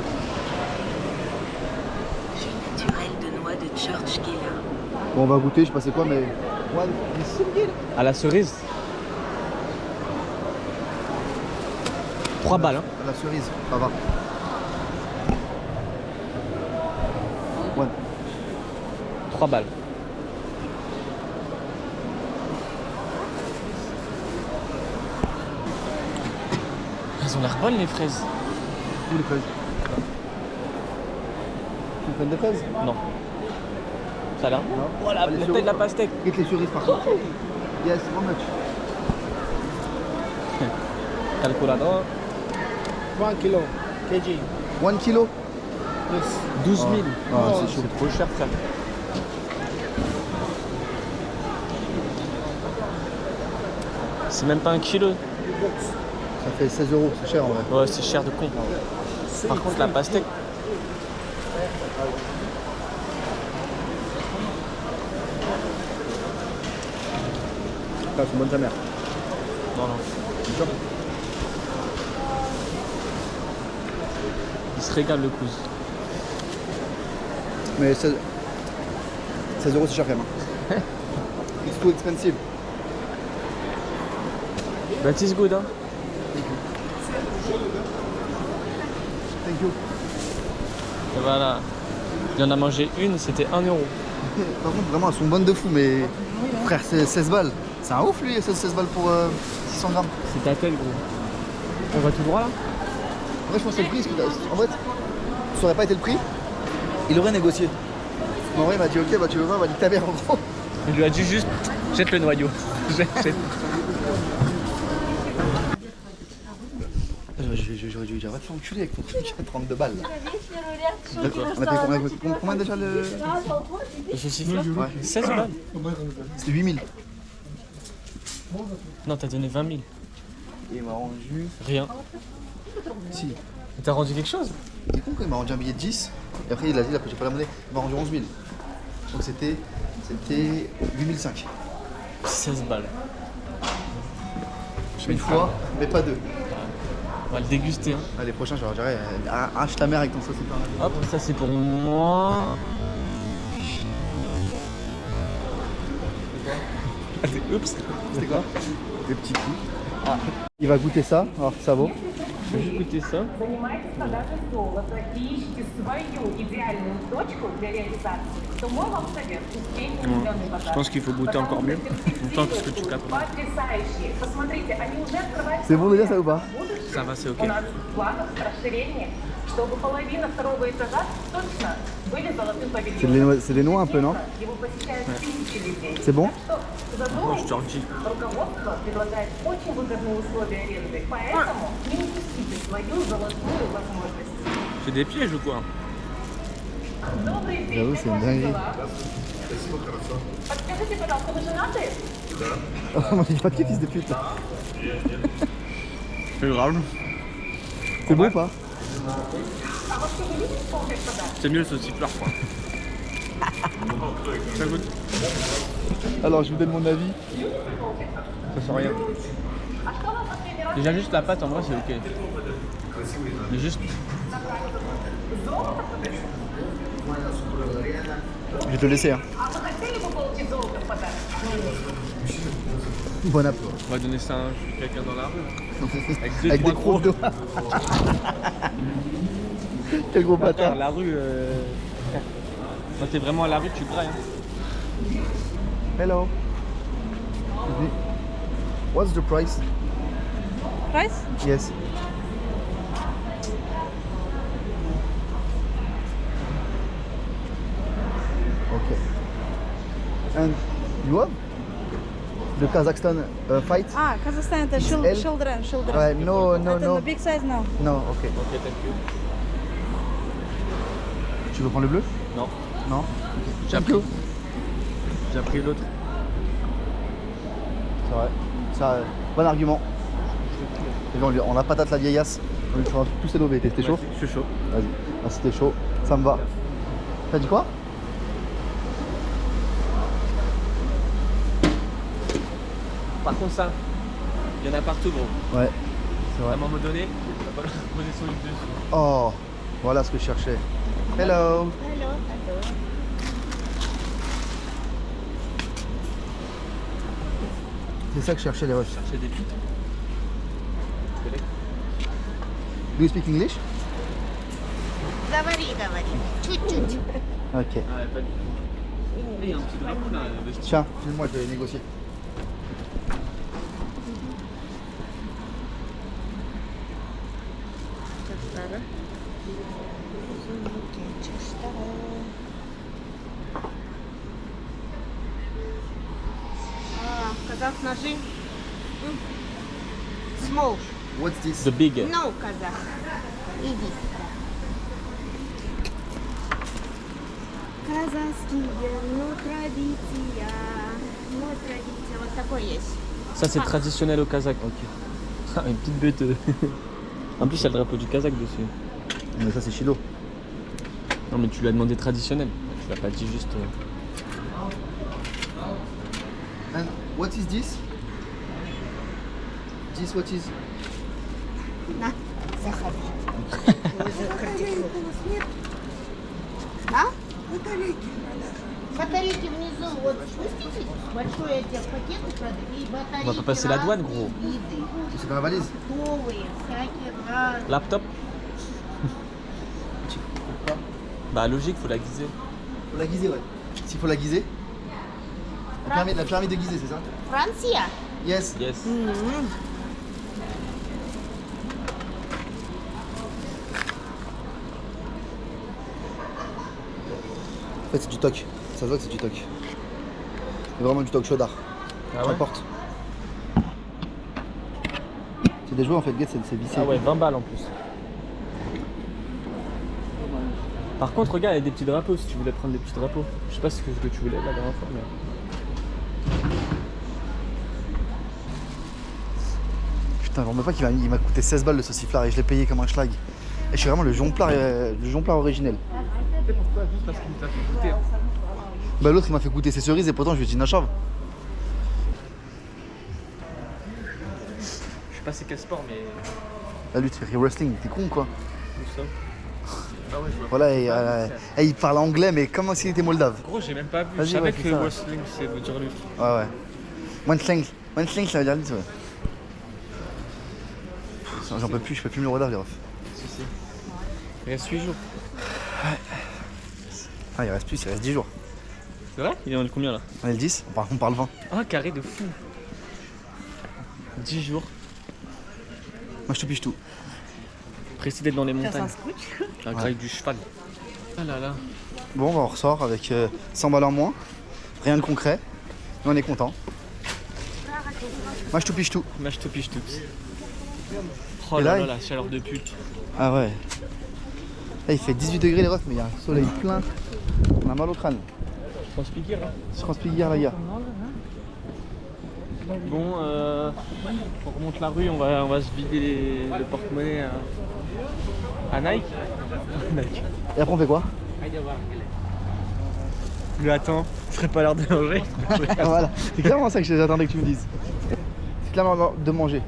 Jus naturel de noix de Churchkela. Bon, on va goûter, je sais pas c'est quoi, mais. What is this? À la cerise. 3 balles, hein. La cerise, ça va. Ouais. 3 balles. Elles ont l'air bonnes les fraises. Où les fraises? Une graine de fraises? Non. Ça a l'air bon. Voilà, Allez, la sur- taille de la pastèque. Get les cerises par contre. Yes, how much? Calculador. 1 kilo, kg. 1 kilo? 12 000. Ah, c'est chaud. C'est trop cher ça. C'est même pas 1 kilo. Ça fait 16 €, c'est cher en vrai. Ouais, c'est cher de con. Par contre, la pastèque. Elles sont bonnes ta mère. Non, non. C'est sûr? Il se régale le couze. Mais 16 € c'est cher quand même. Hein. It's too expensive. But it's good, hein. Thank you. Et voilà. Il en a mangé une, c'était 1 euro. Par contre, vraiment, elles sont bonnes de fou, mais frère, c'est 16 balles. C'est un ouf lui, 16 balles pour 600 grammes. C'est ta tête, gros. On va tout droit là? En vrai, je pense que c'est le prix. Parce que, en fait, ça aurait pas été le prix, il aurait négocié. Mais en vrai, il m'a dit ok, bah tu veux voir, va nique ta mère en gros. Il lui a dit juste jette le noyau. Jette. J'aurais dû dire, va te faire enculer avec ton truc à 32 balles là. D'accord. On a payé combien déjà le. Le saucisse là? Ouais. 16 balles. C'était 8000. Non, t'as donné 20 000. Et il m'a rendu. Rien. Si. T'as rendu quelque chose? Il est con quand il m'a rendu un billet de 10. Et après il a dit là que j'ai pas la monnaie. Il m'a rendu 11 000. Donc c'était 8005. 16 balles. Une fois, mais pas deux. On va le déguster, hein. Ah, les prochains, je leur dirais, arrache ta mère avec ton sauce et Hop, ça c'est pour moi. Ah, oups. C'était quoi? Des petits coups. Ah. Il va goûter ça, alors que ça vaut. Je vais juste goûter ça. Занимаетесь продажей золота и ищете свою идеальную точку для реализации, то мой вам совет – успейте определенный подарок. Je pense qu'il faut goûter encore mieux. Longtemps que ce que tu captes. Потрясающие. Посмотрите, они уже открываются. C'est bon déjà ça ou pas? Ça va, c'est ok. У нас в планах расширение, чтобы половина второго этажа точно были золотым павильоном. C'est des noix un peu, non? Его посещают тысячи людей. C'est bon? Je Задумайтесь, te redis. руководство предлагает очень выгодные условия аренды, поэтому не упустите свою золотую возможность. C'est des pièges ou quoi? Добрый день. J'avoue, c'est une dinguerie. Подскажите, пожалуйста, вы женаты? Oh, moi j'ai pas de fils de pute. C'est grave. C'est bon ou pas? А вообще вы любите получать подарки? C'est mieux le sauciflard quoi. Ça goûte? Alors je vous donne mon avis. Ça sent rien. Déjà juste la pâte en vrai c'est ok. Mais juste. Je vais te laisser. Hein. А вы хотели бы получить золото в подарок? Bon appétit. On va donner ça à quelqu'un dans la rue. Avec des crocs d'eau. Quel gros bâtard. La rue. Quand t'es vraiment à la rue, tu brailles. Hein. Hello. What's the price? Price? Yes. Okay. And you have the Kazakhstan fight? Ah, Kazakhstan, это XL? children. No, no, Это no. the big size, no. Non, ok. Ok, thank you. Tu veux prendre le bleu? Non. Non. J'ai Thank appris. you. J'ai appris l'autre. C'est vrai. Ça, bon argument. Et là, on la patate la vieilleasse. On lui fera tous ses levés. T'es chaud? Je suis chaud. Vas-y. Ah, si t'es chaud, ça me va. T'as dit quoi? Par contre, ça, il y en a partout, gros. Ouais, c'est À vrai. un moment donné, on va pas leur poser son lit dessus. Oh, voilà ce que je cherchais. Hello. C'est ça que je cherchais les refs. Chercher des pites. Do you speak English? Говори. Чуть-чуть. Ok. Ah, pas du tout. Il y a un petit drapeau là. Tiens, file-moi, je vais négocier. Казах ножи. Small. What's this? The big. No, казах. Иди. Казахские, традиция. Традиция. Вот такой есть. Ça c'est traditionnel au Kazakh. Ok. Ah, une petite bête. En plus il y a le drapeau du Kazakh dessus. Mais ça, c'est Chilo. Non mais tu lui as demandé traditionnel. Tu l'as pas dit juste. And what is this? This what is? На, заходи. А? Батарейки внизу, вот спуститесь, большой отдел пакеты продают, и батарейки. On va pas passer la douane, gros. C'est dans la valise. Готовые, всякие разные. Laptop. Bah logique, faut la guiser. Faut la guiser, ouais. S'il faut la guiser. La pyramide de Gizeh, c'est ça? Франция. Yes. Yes. En fait, c'est du toc. Ça se voit que c'est du toc. C'est vraiment du toc chaudard. Ah ouais. Porte. C'est des jouets en fait, Get, c'est vissé. Ah ouais, 20 balles en plus. Par contre, regarde, il y a des petits drapeaux si tu voulais prendre des petits drapeaux. Je sais pas ce que tu voulais la dernière fois, mais. Putain, j'en veux pas qu'il m'a coûté 16 balles le sauciflard et je l'ai payé comme un schlag. Et je suis vraiment le jongleur originel. C'est pourquoi? Juste parce qu'il t'a fait goûter. Bah l'autre il m'a fait goûter ses cerises et pourtant je lui ai dit nachave. Je sais pas c'est quel sport, mais. La lutte, c'est wrestling, t'es con quoi. Où ça? Ah ouais, je vois. Voilà, et il parle anglais mais comme s'il était moldave. Gros, j'ai même pas vu. Vas-y, Je savais ouais, que c'est ça. wrestling c'est veut dire lutte. Ouais, ouais. Wrestling ça veut dire lutte, ouais. J'en peux plus, je peux plus me le redire les refs. Si, si. Il reste 8 jours. Ah, il reste plus, il reste 10 jours. C'est vrai? Il en est combien là? On est le 10, on parle 20. Ah, carré de fou. 10 jours. Moi je te piche tout. Précis d'être dans les montagnes. Avec du cheval. Ah là là. Bon, bah, on ressort avec 100 balles en moins. Rien de concret. Mais on est content. Moi je te piche tout. Moi je te piche tout. Oh Et là là, là, la chaleur de pute. Ah ouais. Là il fait 18 degrés les refs, mais il y a un soleil plein. On a mal au crâne. Je pense piquer là. Je pense piquer les gars. Bon, on remonte la rue, on va se vider le porte-monnaie à Nike. Nike. Et après on fait quoi? Lui attends, je ferais pas l'heure de manger. Voilà, c'est clairement ça que j'attendais que tu me dises. C'est clairement l'heure de manger.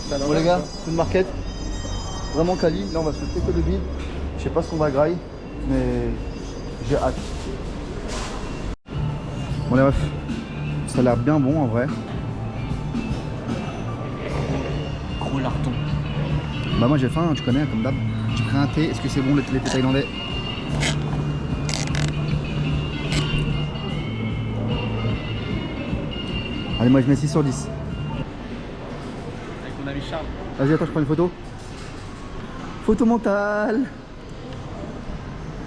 Bon les gars, food market. Vraiment quali, là on va se péter le bide. Je sais pas ce qu'on va grailler, mais j'ai hâte. Bon les refs, ça a l'air bien bon en vrai. Gros larton. Bah moi j'ai faim, tu connais comme d'hab. J'ai pris un thé, est-ce que c'est bon le thé thaïlandais? Allez moi je mets 6 sur 10. Avec mon ami Charles. Vas-y attends je prends une photo. Photo mentale.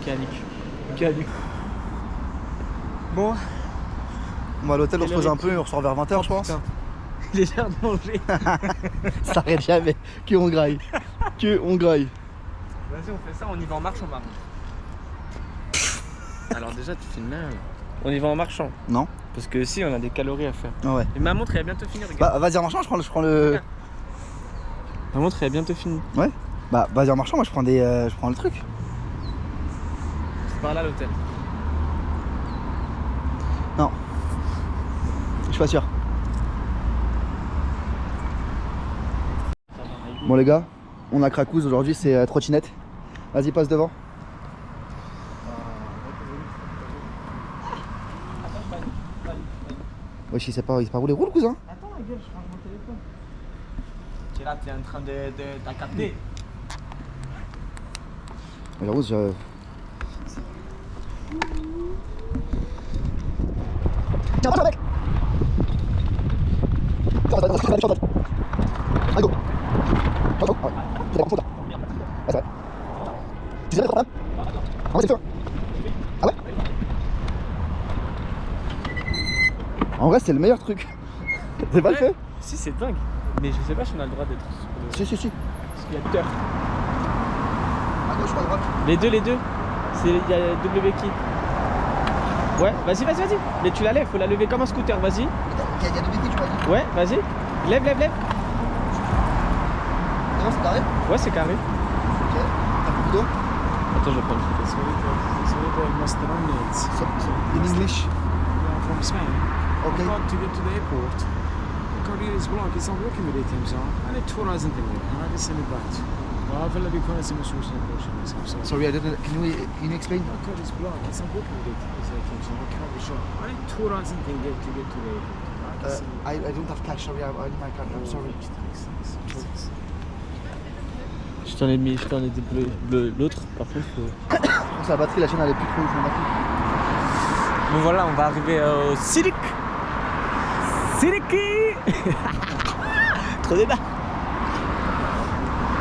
Canique. Bon. On va à l'hôtel, on se pose un peu et on ressort vers 20h je pense. Putain. Il est l'heure de manger. Ça s'arrête jamais. Que on graille. Que on graille. Vas-y, on fait ça, on y va en marchant, par contre. Alors déjà, tu filmes là. On y va en marchant. Non. Parce que si, on a des calories à faire. Ah ouais. Et ma montre, elle va bientôt finir, regarde. Bah vas-y en marchant, je prends le... Ma montre, elle va bientôt finir. Ouais. Bah vas-y en marchant, moi je prends je prends le truc. C'est par là l'hôtel. Non. Je suis pas sûr. Bon les gars, on a Cracouze aujourd'hui, c'est trottinette. Vas-y passe devant. Wesh il sait pas rouler, roule cousin. Attends la gueule, je range mon téléphone. Tu es là, tu es en train de t'as capté. J'avoue, je... Tiens, mec. Allez, go. Oh, ouais. Tu l'as compris, là. Ouais, c'est vrai. Tu sais, là, ah ouais, c'est sûr. Ah ouais. En vrai, c'est le meilleur truc. C'est pas le fait. Si, c'est dingue. Mais je sais pas si on a le droit d'être sur le... Si. Parce qu'il y a 2 heures. À gauche ou à droite? Les deux. Il y a double key. Ouais, vas-y. Mais tu la lèves, faut la lever comme un scooter, vas-y. Il y a deux béquilles, tu m'as dit. Ouais, vas-y. Lève. Non, c'est carré. Ouais, c'est carré. Ok. T'as beaucoup d'eau? Attends, je vais prendre une photo. In English. From Spain. Okay. I've got to get to the airport. I can't read this blog, it's not working with ATMs on. أنا تورا زنتني. أنا بس أنا بعت. وهذا اللي بيكون اسمه سوشيال نيجوشيشن. Sorry, I didn't. Can you explain? I got this blog, it's not working with ATMs on. I can't be sure. أنا تورا زنتني to get to the airport. I don't have cash. Sorry, I need my card. I'm sorry. Je t'en ai dit bleu. L'autre, par contre, faut... C'est la batterie, la chaîne elle est plus trop ouf en batterie. Bon voilà, on va arriver au Siliki. Trop débat.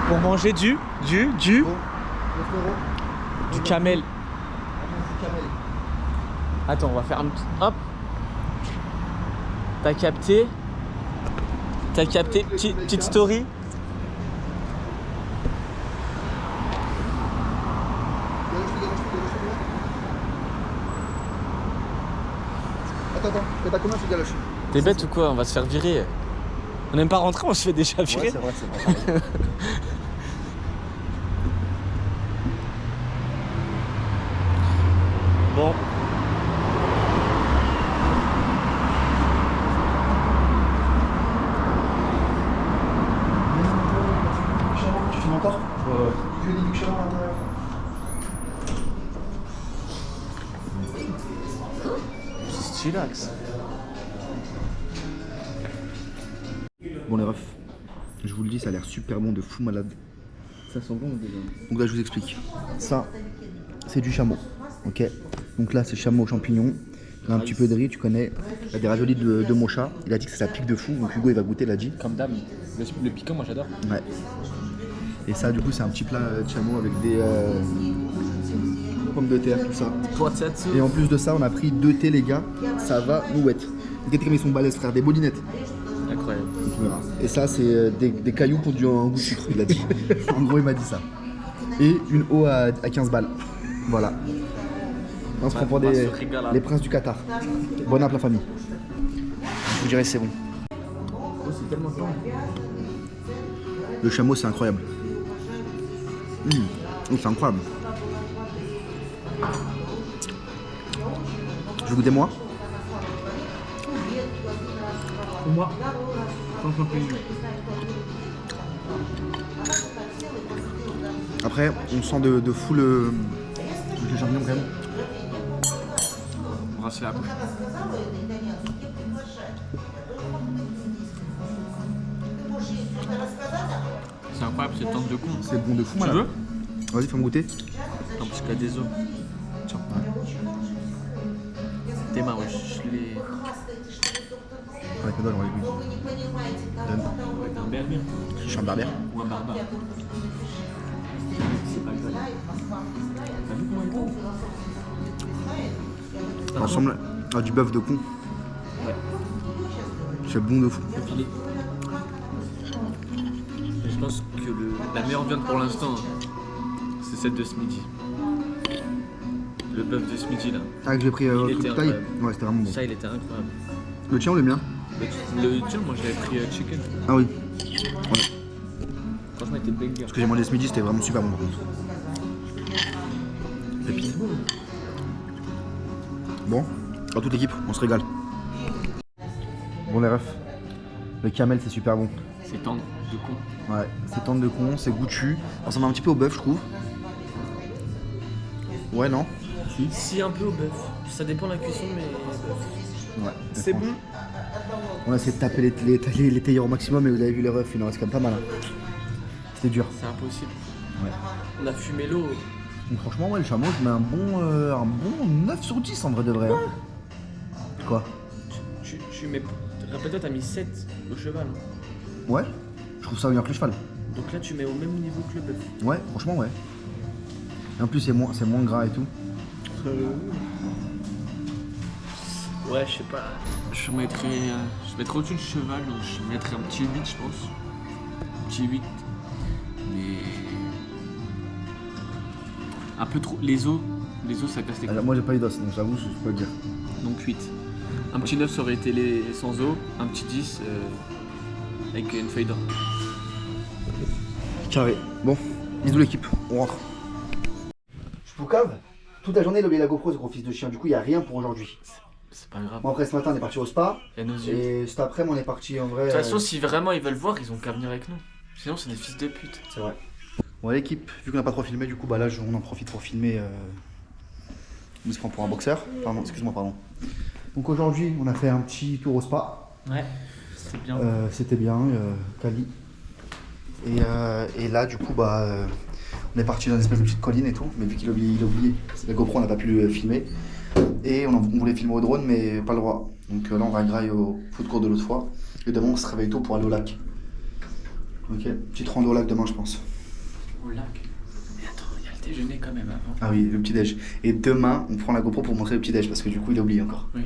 Pour manger du camel. Attends, on va faire un petit... Hop. T'as capté, petite story. Attends, t'as combien ce galoche? T'es bête ou quoi? On va se faire virer. On n'aime pas rentrer, on se fait déjà virer. Ouais, c'est vrai. Bon. Tu filmes encore? Ouais. Tu veux des chameaux à l'intérieur? C'est chillax. Bon les refs, je vous le dis, ça a l'air super bon, de fou malade. Ça sent bon déjà. Donc là je vous explique. Ça, c'est du chameau, ok. Donc là c'est chameau champignon. Là un petit peu de riz, tu connais. Il y a des raviolis de mon chat. Il a dit que ça pique de fou, donc Hugo il va goûter, il a dit. Comme d'hab, le piquant moi j'adore. Ouais. Et ça du coup c'est un petit plat de chameau avec des pommes de terre, tout ça. Et en plus de ça on a pris 2 thés les gars, ça va nouette. Regardez comme ils sont balèzes frère, des bolinettes. Incroyable. Et ça c'est des cailloux pour un goût de sucre, il a dit. En gros il m'a dit ça. Et une eau à 15 balles. Voilà. On se prend pour les princes du Qatar. Bon app la famille. Je vous dirais c'est bon. C'est tellement tendre. Le chameau c'est incroyable. C'est incroyable. Je vais goûter moi. Pour moi, sans champignon. Après on sent de fou le champignon quand même. Brasser la bouche. C'est incroyable, c'est tendre de con. C'est bon de fou Tu malade. veux? Vas-y fais-moi goûter. Non, parce qu'il y a des os. Tiens. Tes mains, wesh, je les... Avec mes doigts, j'aurais goûté. Donne. Avec un berbère. Je suis un berbère. Ou un barbare. C'est pas grave. T'as vu comment il tombe? Ça ressemble à du bœuf de con. Ouais. C'est bon de fou. Le filet. Et je pense que la meilleure viande pour l'instant, c'est celle de ce midi. Le bœuf de ce midi là. Ah que j'ai pris Il truc était de taille. incroyable. Ouais c'était vraiment bon. Ça, il était incroyable. Le tien ou le mien? Le tien, moi j'avais pris chicken. Ah oui. Franchement, il était banger. Ce que j'ai mangé ce midi c'était vraiment super bon par contre. Pépite. Bon, à toute l'équipe, on se régale. Bon les refs, le camel c'est super bon. C'est tendre de con. Ouais, c'est tendre de con, c'est goûtu. Ça ressemble un petit peu au bœuf je trouve. Ouais non? Si, un peu au bœuf. Ça dépend de la cuisson, mais Ouais. c'est bon. On a essayé de taper les tailleurs au maximum et vous avez vu les refs, il en reste quand même pas mal. Hein. C'était dur. C'est impossible. Ouais. On a fumé l'eau. Donc franchement, ouais, le chameau, je mets un bon 9 sur 10 en vrai de vrai. Hein. Quoi? Tu mets. Rappelle-toi, t'as mis 7 au cheval. Ouais, je trouve ça bien que le cheval. Donc là, tu mets au même niveau que le bœuf. Ouais, franchement, ouais. Et en plus, c'est moins gras et tout. Ouais, je sais pas. Je mettrais au-dessus du cheval, donc je mettrais un petit 8, je pense. Un petit 8. Mais. Un peu trop. Les os, ça casse les couilles. Alors, moi, j'ai pas eu d'os, donc j'avoue, je peux le dire. Donc 8. Un petit 9, ça aurait été les sans os. Un petit 10 avec une feuille d'or. Carré. Bon, bisous l'équipe, on rentre. Je vous cave. Toute la journée, il a oublié la GoPro, ce gros fils de chien. Du coup, il n'y a rien pour aujourd'hui. C'est pas grave. Bon, après, ce matin, on est parti au spa. Et nos yeux. Et cet après, on est parti en vrai. De toute façon, si vraiment ils veulent voir, ils ont qu'à venir avec nous. Sinon, c'est des fils de pute. C'est vrai. Bon, l'équipe, vu qu'on n'a pas trop filmé, du coup, bah là, on en profite pour filmer. On se prend pour un boxeur. Pardon, excuse-moi, pardon. Donc aujourd'hui, on a fait un petit tour au spa. Ouais, c'était bien. C'était bien, Cali. Et là, du coup, bah, on est parti dans une espèce de petite colline et tout. Mais vu qu'il a oublié, la GoPro, on n'a pas pu le filmer. Et on voulait filmer au drone, mais pas le droit. Donc là, on va grailler au foot court de l'autre fois. Et demain, on se réveille tôt pour aller au lac. Ok, petite rando au lac demain, je pense. Au lac? Mais attends, il y a le déjeuner quand même avant. Ah oui, le petit déj. Et demain, on prend la GoPro pour montrer le petit déj parce que du coup, il a oublié encore. Oui.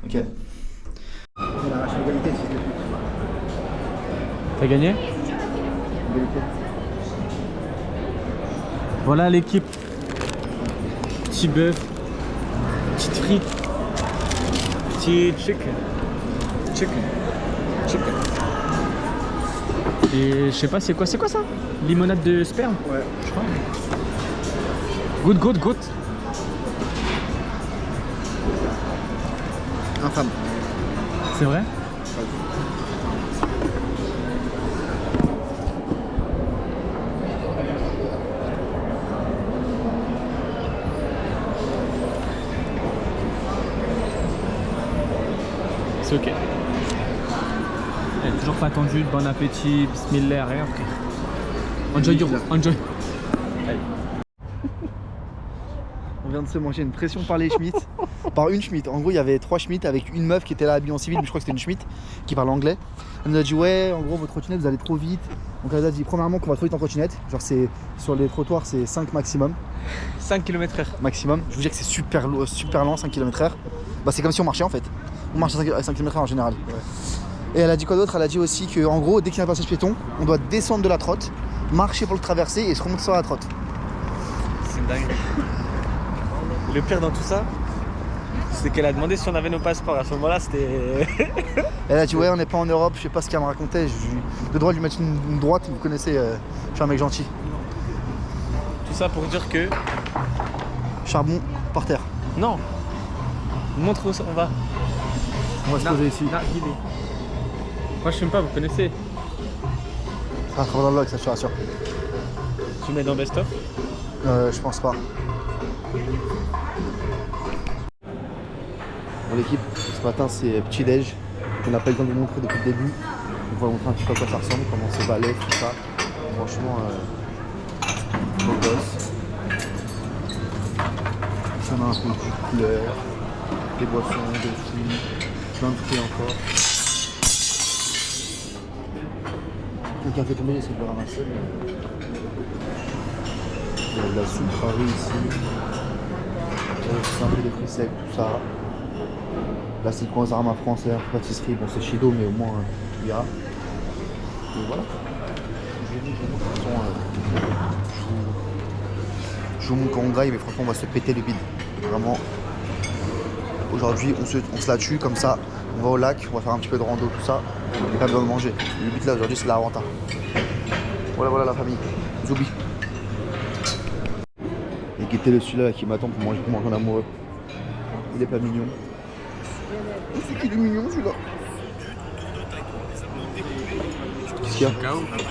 Ok. On a arraché l'égalité de 6 de pute. T'as gagné? Égalité. Voilà l'équipe. Petit bœuf, petite frite, petit chicken. Et je sais pas c'est quoi ça? Limonade de sperme? Ouais. Je crois. Goûte. Infâme. C'est vrai? C'est ok. Toujours pas attendu, bon appétit, bismillah, rien frère. Enjoy your, enjoy. Allez. On vient de se manger une pression par les Schmitt. Par une Schmitt. En gros, il y avait 3 Schmitt avec une meuf qui était là habillée en civil, mais je crois que c'était une Schmitt qui parle anglais. Elle nous a dit ouais, en gros, votre trottinette, vous allez trop vite. Donc elle nous a dit premièrement qu'on va trop vite en trottinette. Genre c'est sur les trottoirs, c'est 5 maximum. 5 km/h. Maximum. Je vous dis que c'est super lent, 5 km/h. Bah c'est comme si on marchait en fait. On marche à 5 km/h en général. Ouais. Et elle a dit quoi d'autre? Elle a dit aussi que en gros, dès qu'il y a un passage piéton, on doit descendre de la trotte, marcher pour le traverser et se remonter sur la trotte. C'est dingue. Le pire dans tout ça, c'est qu'elle a demandé si on avait nos passeports. À ce moment-là, c'était. Elle a dit ouais, on n'est pas en Europe, je sais pas ce qu'elle me racontait. J'ai le droit de lui mettre une droite, vous connaissez, je suis un mec gentil. Tout ça pour dire que. Charbon par terre. Non. Montre où on va. On va se poser ici. Moi je fume pas, vous connaissez. Ça va dans le vlog, ça je te rassure. Tu mets dans best of? Je pense pas. Bon l'équipe, ce matin c'est petit déj. On n'a pas eu le temps de vous montrer depuis le début. On va vous montrer un petit peu à quoi ça ressemble, comment c'est balèze, tout ça. Franchement, beau gosse. Ici on a un peu de couleur, des boissons, des fruits, plein de fruits encore. Quelqu'un fait tomber, c'est de le ramasser. Il y a de la soupe farine ici. C'est un peu des fruits secs, tout ça. Là c'est le coin Zarma français, pâtisserie, bon c'est Chido mais au moins il y a. Et voilà. Je vous montre quand on graille mais franchement on va se péter le bide. Vraiment. Aujourd'hui on se la tue comme ça. On va au lac, on va faire un petit peu de rando, tout ça. On n'a pas besoin de manger. Le but là aujourd'hui c'est la renta. Voilà la famille. Zoubi. Et qui était le celui-là qui m'attend pour manger un amoureux. Il est pas mignon. C'est qu'il est mignon celui-là. Qu'est-ce qu'il y a?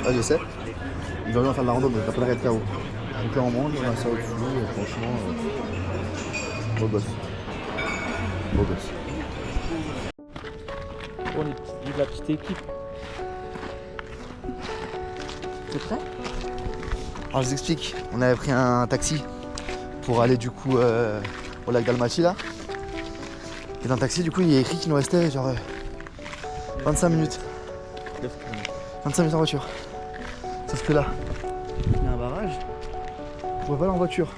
Ah je sais. Il va bien faire de la rando mais t'as pas l'arrêt de KO. Donc là on mange, on a ça au-dessus et franchement beau gosse. Beau gosse. Pour la petite équipe. T'es prêt? Alors je vous explique, on avait pris un taxi pour aller du coup au lac d'Almaty là. Et dans le taxi, du coup, il y a écrit qu'il nous restait genre 25 minutes. 25 minutes en voiture. Sauf que là, il y a un barrage. On va pas aller en voiture.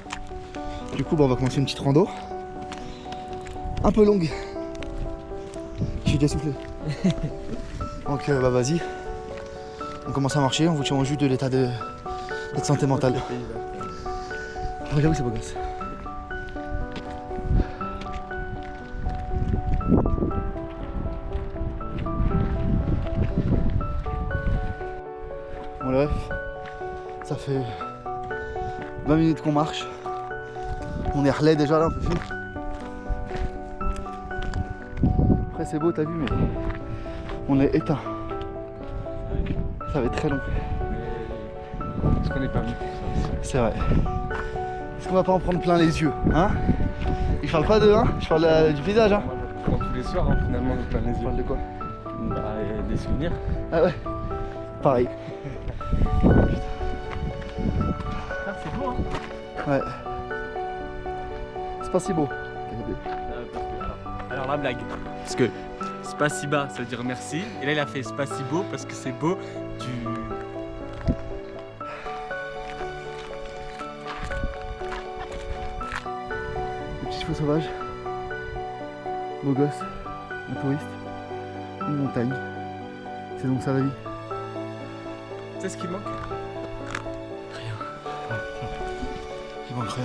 Du coup, on va commencer une petite rando. Un peu longue. J'ai déjà soufflé. Donc, bah vas-y. On commence à marcher, on vous tient au jus de l'état de notre santé mentale. Regardez où c'est beau gosse. Bon le ref, ça fait 20 minutes qu'on marche. On est relais déjà là, on peut plus. Après c'est beau, t'as vu, mais on est éteint. Ça va être très long. Parce qu'on n'est pas venu pour ça. C'est vrai. Est-ce qu'on va pas en prendre plein les yeux, hein? Et je parle pas de, hein? Je parle du paysage, hein? Comme tous les soirs, hein, finalement, de plein les Tu yeux. parles de quoi? Bah, des souvenirs. Ah ouais. Pareil. Ah, c'est beau, hein? Ouais. C'est pas si beau. Alors la blague. Parce que spasiba, ça veut dire merci. Et là, il a fait spasibo parce que c'est beau du. Des petits chevaux sauvages. Beau gosse. Un touriste. Une montagne. C'est donc ça la vie. Tu sais ce qui manque? Il manque rien.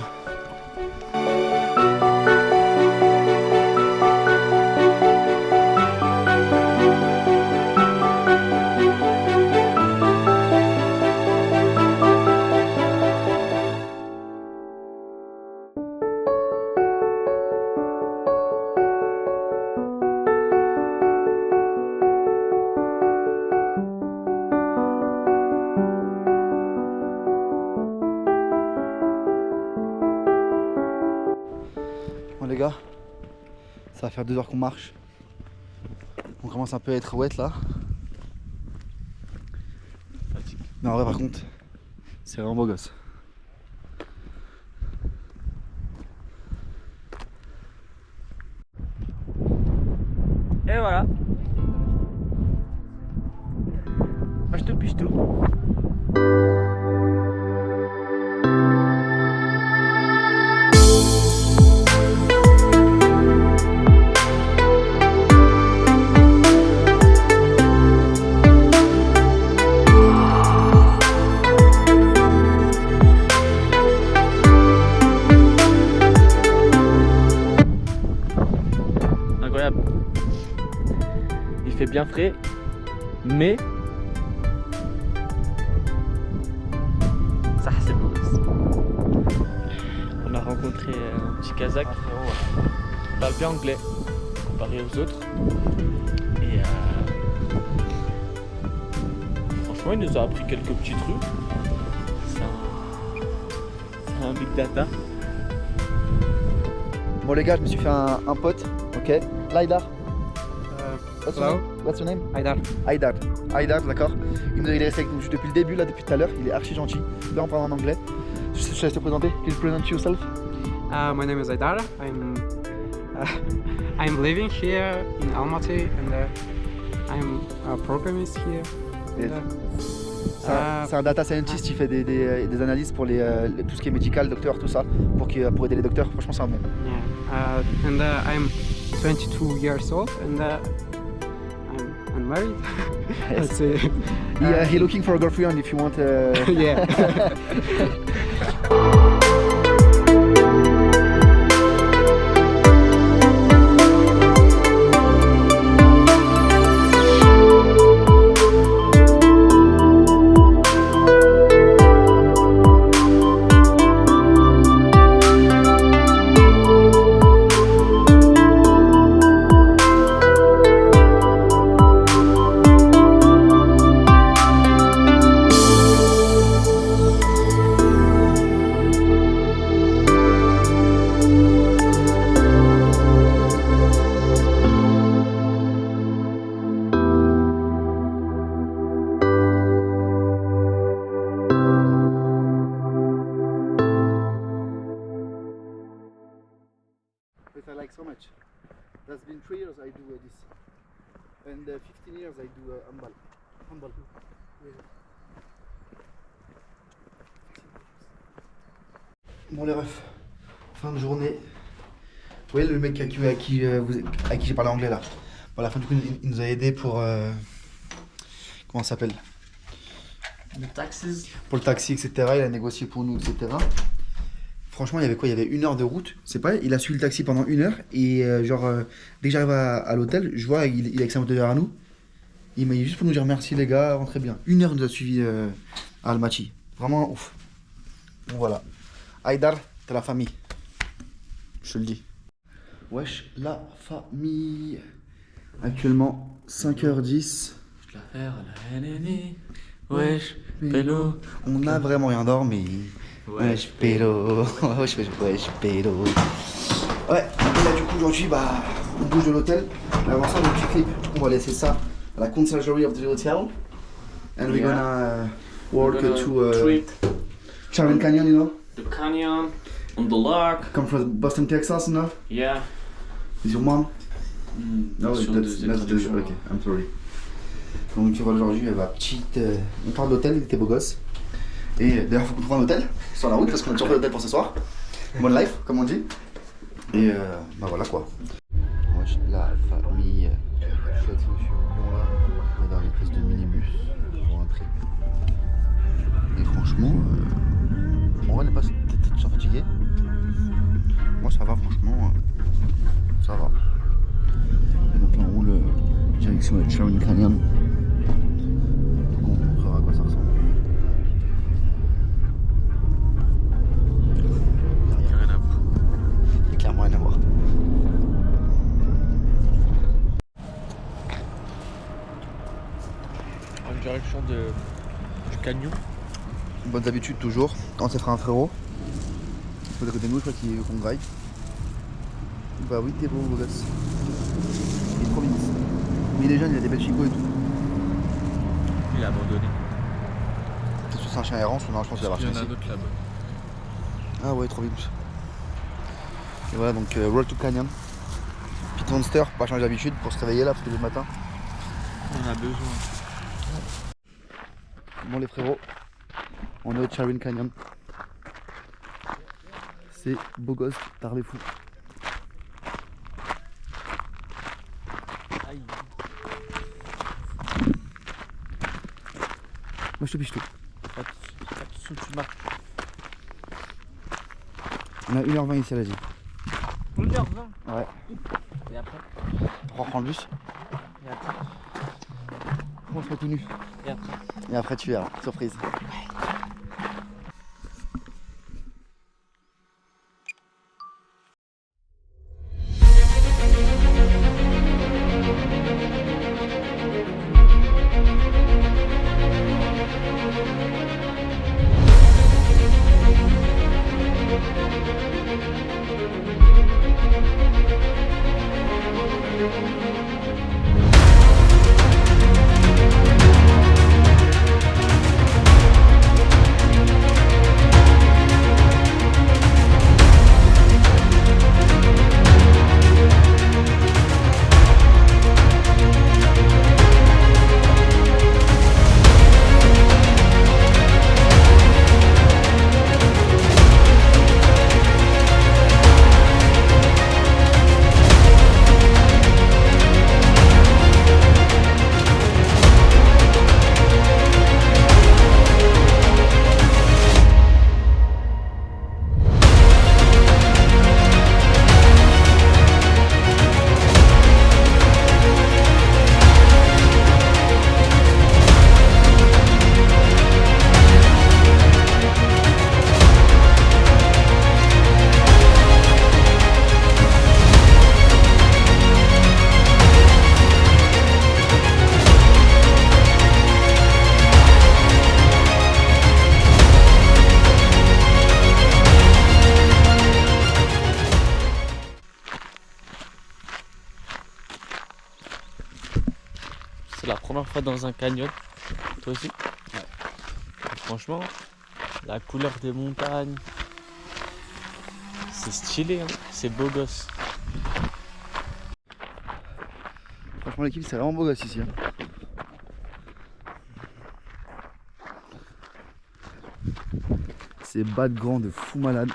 Bon les gars, ça va faire 2 heures qu'on marche. On commence un peu à être wet là. Mais en vrai par contre, c'est vraiment beau gosse. Et voilà. Moi je te piche tout. Incroyable. Il fait bien frais, mais ça c'est beau. On a rencontré un petit Kazakh qui parle bien anglais comparé aux autres. Et franchement, il nous a appris quelques petits trucs. C'est un big data. Bon les gars, je me suis fait un pote, ok? Laïdar. Hello. What's your name? Haidar. Aïdar. Aïdar, d'accord. Il est resté avec nous depuis le début, là, depuis tout à l'heure. Il est archi gentil. Là, on parle en anglais. Je te laisse te présenter. Please present yourself. My name is Haidar. I'm living here in Almaty and I'm a programmist here. Yes. And, C'est un data scientist, il fait des analyses pour tout ce qui est médical, docteur, tout ça, pour aider les docteurs. Franchement, c'est un bon. yeah. And I'm 22 years old and I'm unmarried. That's it. Yeah, he's looking for a girlfriend if you want. Yeah. like so much. That's been 3 years I do this. And 15 years I do handball. Handball. Bon les refs, fin de journée. Vous voyez le mec à qui j'ai parlé anglais là. Bon, à la fin du coup il nous a aidé pour comment ça s'appelle? Le taxi. Pour le taxi, etc. Il a négocié pour nous, etc. Franchement, il y avait quoi? Il y avait 1 heure de route. C'est pas, il a suivi le taxi pendant 1 heure. Et dès que j'arrive à l'hôtel, je vois il est avec sa moto derrière nous. Il m'a dit juste pour nous dire merci les gars, rentrez bien. 1 heure nous a suivi à Almaty. Vraiment ouf. Donc voilà. Haïdar, t'es la famille. Je te le dis. Wesh, la famille. Actuellement, 5h10. Je la faire à la NNI. Wesh, pélo. On a vraiment rien dormi. Wesh, pélo. Wesh, pélo. Ouais, et là du coup aujourd'hui, on bouge de l'hôtel. Avant ça, le petit clip, on va laisser ça à la conciergerie of the hotel. And we're gonna walk to trip. Sharon Canyon, you know? The canyon, on the lake. Come from Boston, Texas, you know? Yeah. Is your mom? No, Sur that's the... Ok, I'm sorry. Donc tu vois aujourd'hui, on part de l'hôtel, il était beau gosse. Et d'ailleurs, il faut qu'on trouve un hôtel sur la route parce qu'on a toujours fait l'hôtel pour ce soir. Bonne life, comme on dit. Et voilà quoi. Moi, la famille, cette solution là, on est dans une espèce de minibus pour un trip. Et franchement, en vrai, on n'est pas tous fatigués. Moi, ça va, franchement, ça va. Et donc là, on roule direction de Sharon Canyon. On montrera à quoi ça ressemble. Il n'y a rien à voir. Il n'y a clairement rien à voir. En direction du canyon. Bonnes habitudes toujours. Quand ça fera un frérot. Il faut à côté de nous, je crois qu'il veut qu'on graille. Bah oui, t'es beau, beau gosse. Il est trop mignon. Mais il est jeune, il a des belles chicots et tout. Il a abandonné. T'es sûr que c'est un chien errant ou non? Je pense qu'il a marché ici. Il y en a d'autres là-bas. Ah ouais, trop mignon. Et voilà, donc Roll to Canyon. Petit monster, pas changer d'habitude pour se réveiller là, parce que le matin. On a besoin. Bon les frérots, on est au Sharon Canyon. C'est beau gosse, tarvé fou. Aïe. Moi je te piche tout. Pas tout tu marches. On a 1h20 ici à la vie. 1h20. Ouais. Et après? On reprend le bus. Et après? On se met tout nu. Et après? Et après tu verras, surprise. C'est la première fois dans un canyon. Toi aussi? Ouais. Et franchement, la couleur des montagnes, c'est stylé, hein, c'est beau gosse. Franchement l'équipe c'est vraiment beau gosse ici. Hein. C'est bas de grand de fou malade.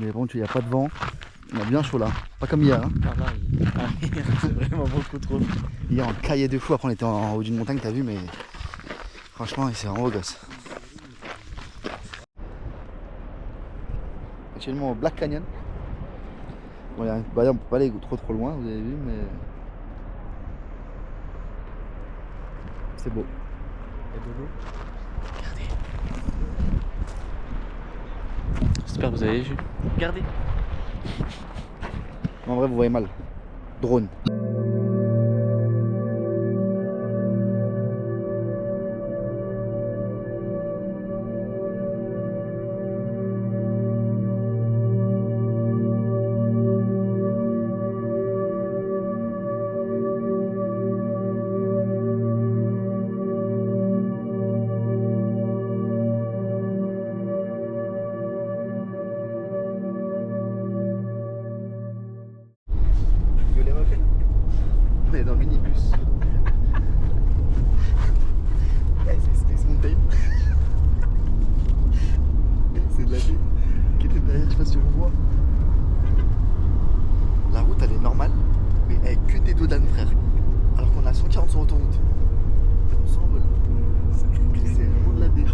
Mais bon, il n'y a pas de vent. On a bien chaud là. Pas comme hier. Hein. C'est vraiment beaucoup trop. Hier on caillait de fou. Après on était en haut d'une montagne, t'as vu, mais franchement c'est vraiment beau gosse. Actuellement au Black Canyon. Bon, on peut pas aller trop loin, vous avez vu, mais c'est beau. Il y a de l'eau. Regardez. J'espère que vous avez vu. Regardez. En vrai, vous voyez mal. Drone. On est dans le minibus. C'est Space Mountain. C'est de la vie. Qui était derrière, je sais pas si on voit. La route elle est normale, mais avec que des dos d'âne frère. Alors qu'on a 140 sur l'autoroute. On s'envole. C'est vraiment de la dé.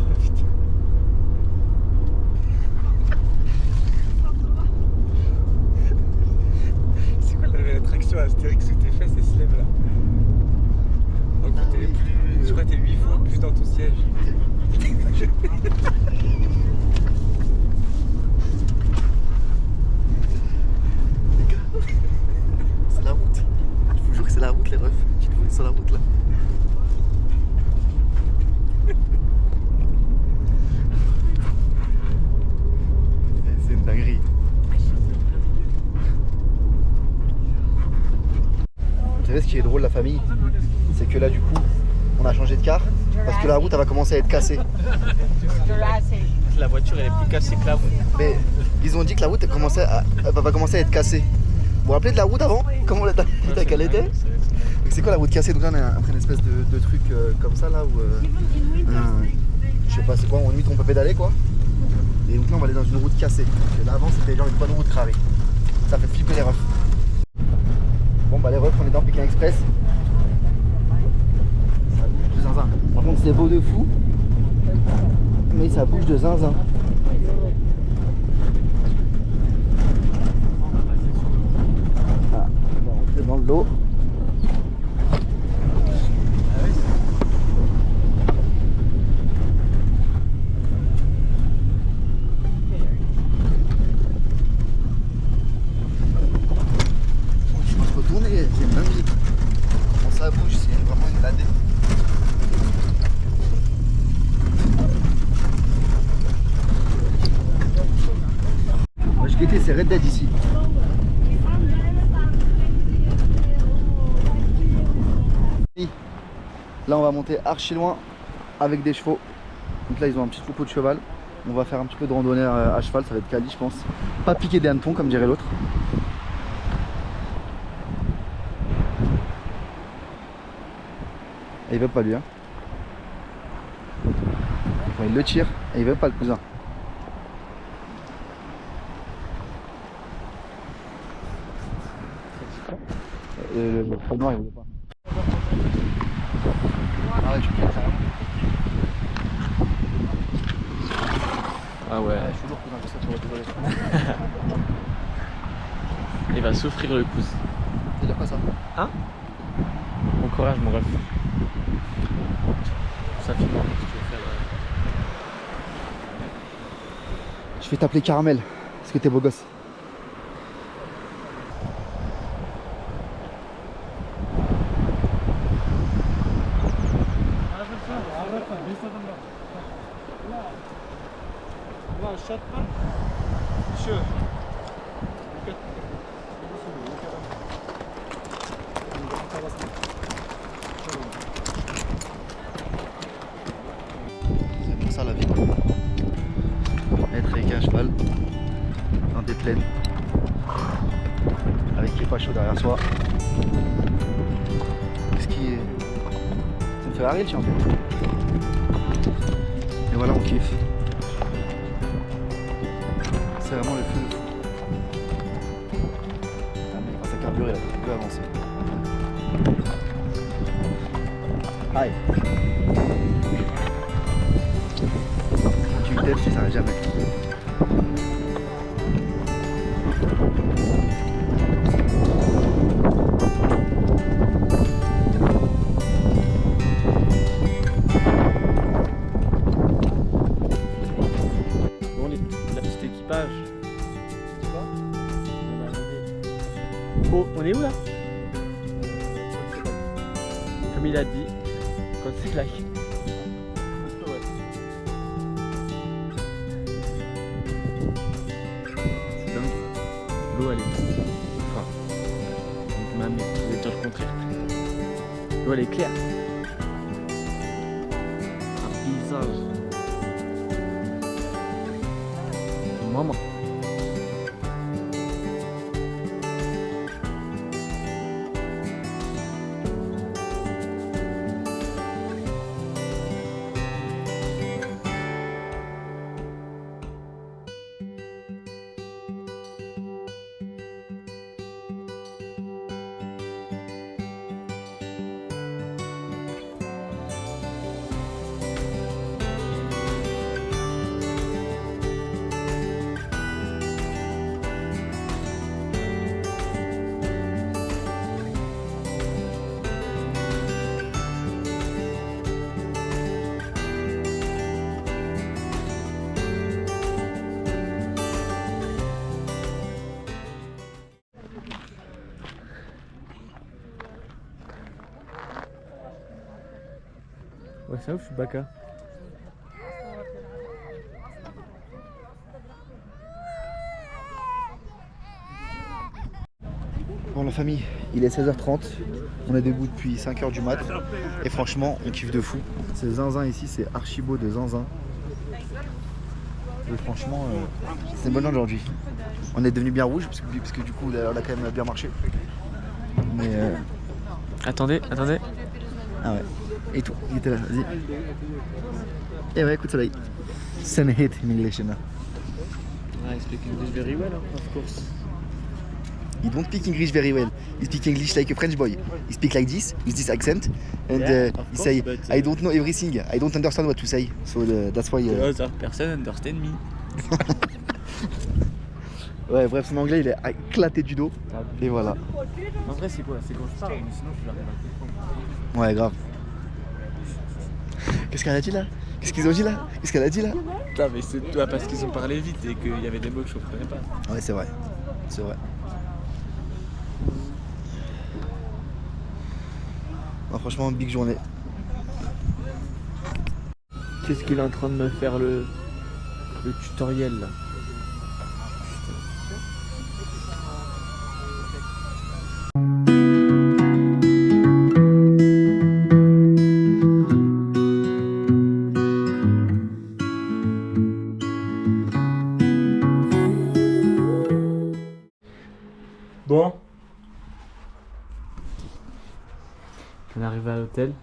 C'est quoi l'attraction Astérix où tes fesses et se lèvent là? Je crois que t'es 8 fois plus dans ton siège. C'est la route. Je vous jure que c'est la route les refs. Tu te vois sur la route là. C'est une dinguerie. Vous savez ce qui est drôle la famille? C'est que là du coup on a changé de car parce que la route elle va commencer à être cassée. La voiture elle est plus cassée que la route. Mais ils ont dit que la route elle va commencer à être cassée. Vous vous rappelez de la route avant? Comment la route qu'elle était? C'est quoi la route cassée? Donc là on a après une espèce de truc comme ça là où je sais pas c'est quoi, en limite on peut pédaler quoi. Et donc là on va aller dans une route cassée. Parce que là avant c'était genre une bonne route carrée. Ça fait flipper les refs. Bon bah les refs on est dans Pékin Express. Ça bouge de zinzin. Par contre c'est beau de fou. Mais ça bouge de zinzin. Ah, on va rentrer dans l'eau. Je peux retourner, c'est une dinguerie. Quand ça bouge, c'est vraiment une ladée. Moi je guettais, c'est Red Dead ici. Là on va monter archi loin avec des chevaux. Donc là ils ont un petit troupeau de cheval. On va faire un petit peu de randonnée à cheval, ça va être quali je pense. Pas piquer des hannetons comme dirait l'autre. Et il veut pas lui hein. Bon, il le tire et il veut pas le cousin. Le poids noir il voulait pas. Ah ouais tu peux carrément. Ah ouais. Je suis lourd cousin, je sais que tu vas désolé. Il va souffrir le pouce. C'est dire quoi ça? Hein? Bon courage mon ref. Ça filme si tu veux faire. Je vais t'appeler Caramel, parce que t'es beau gosse. C'est pour ça la vie. Être avec un cheval dans des plaines. facho derrière soi. Qu'est-ce qui est... C'est une Ferrari le chien en fait. Et voilà, on kiffe. C'est vraiment le feu de fou. Ah, mais quand ça carbure, il peut avancer. Aïe. Quand tu têtes, tu s'arrêtes jamais. Bon, la petite équipage. Oh, on est où là? Comme il a dit, quand c'est là. C'est dingue. L'eau elle est. Enfin. Même vous êtes le contraire. L'eau elle est claire. Un paysage. Maman. Ouais, c'est ouf, Chewbacca. Bon la famille, il est 16h30, on est debout depuis 5h du mat et franchement on kiffe de fou. C'est zinzin ici, c'est archi beau de zinzin. Et franchement c'est une bonne journée aujourd'hui. On est devenu bien rouge parce que du coup on a quand même bien marché. Mais Attendez. ah ouais. Et toi, il était là, vas-y. Et ouais, coup de soleil. Sun hit in English, you know. I speak English very well, of course. You don't speak English very well. You speak English like a French boy. You speak like this, with this accent, and you say, I don't know everything. I don't understand what to say. So that's why. The other person understand me. Ouais, bref, son anglais il est éclaté du dos. Et voilà. En vrai, c'est quoi? C'est quand je parle, mais sinon je l'arrive à comprendre. Ouais, grave. Qu'est-ce qu'elle a dit là? Qu'est-ce qu'ils ont dit là? Qu'est-ce qu'elle a dit là? Non, mais c'est toi parce qu'ils ont parlé vite et qu'il y avait des mots que je comprenais pas. Ouais, c'est vrai. C'est vrai. Non, franchement, big journée. Qu'est-ce qu'il est en train de me faire le tutoriel là? Bon, on est arrivé à l'hôtel.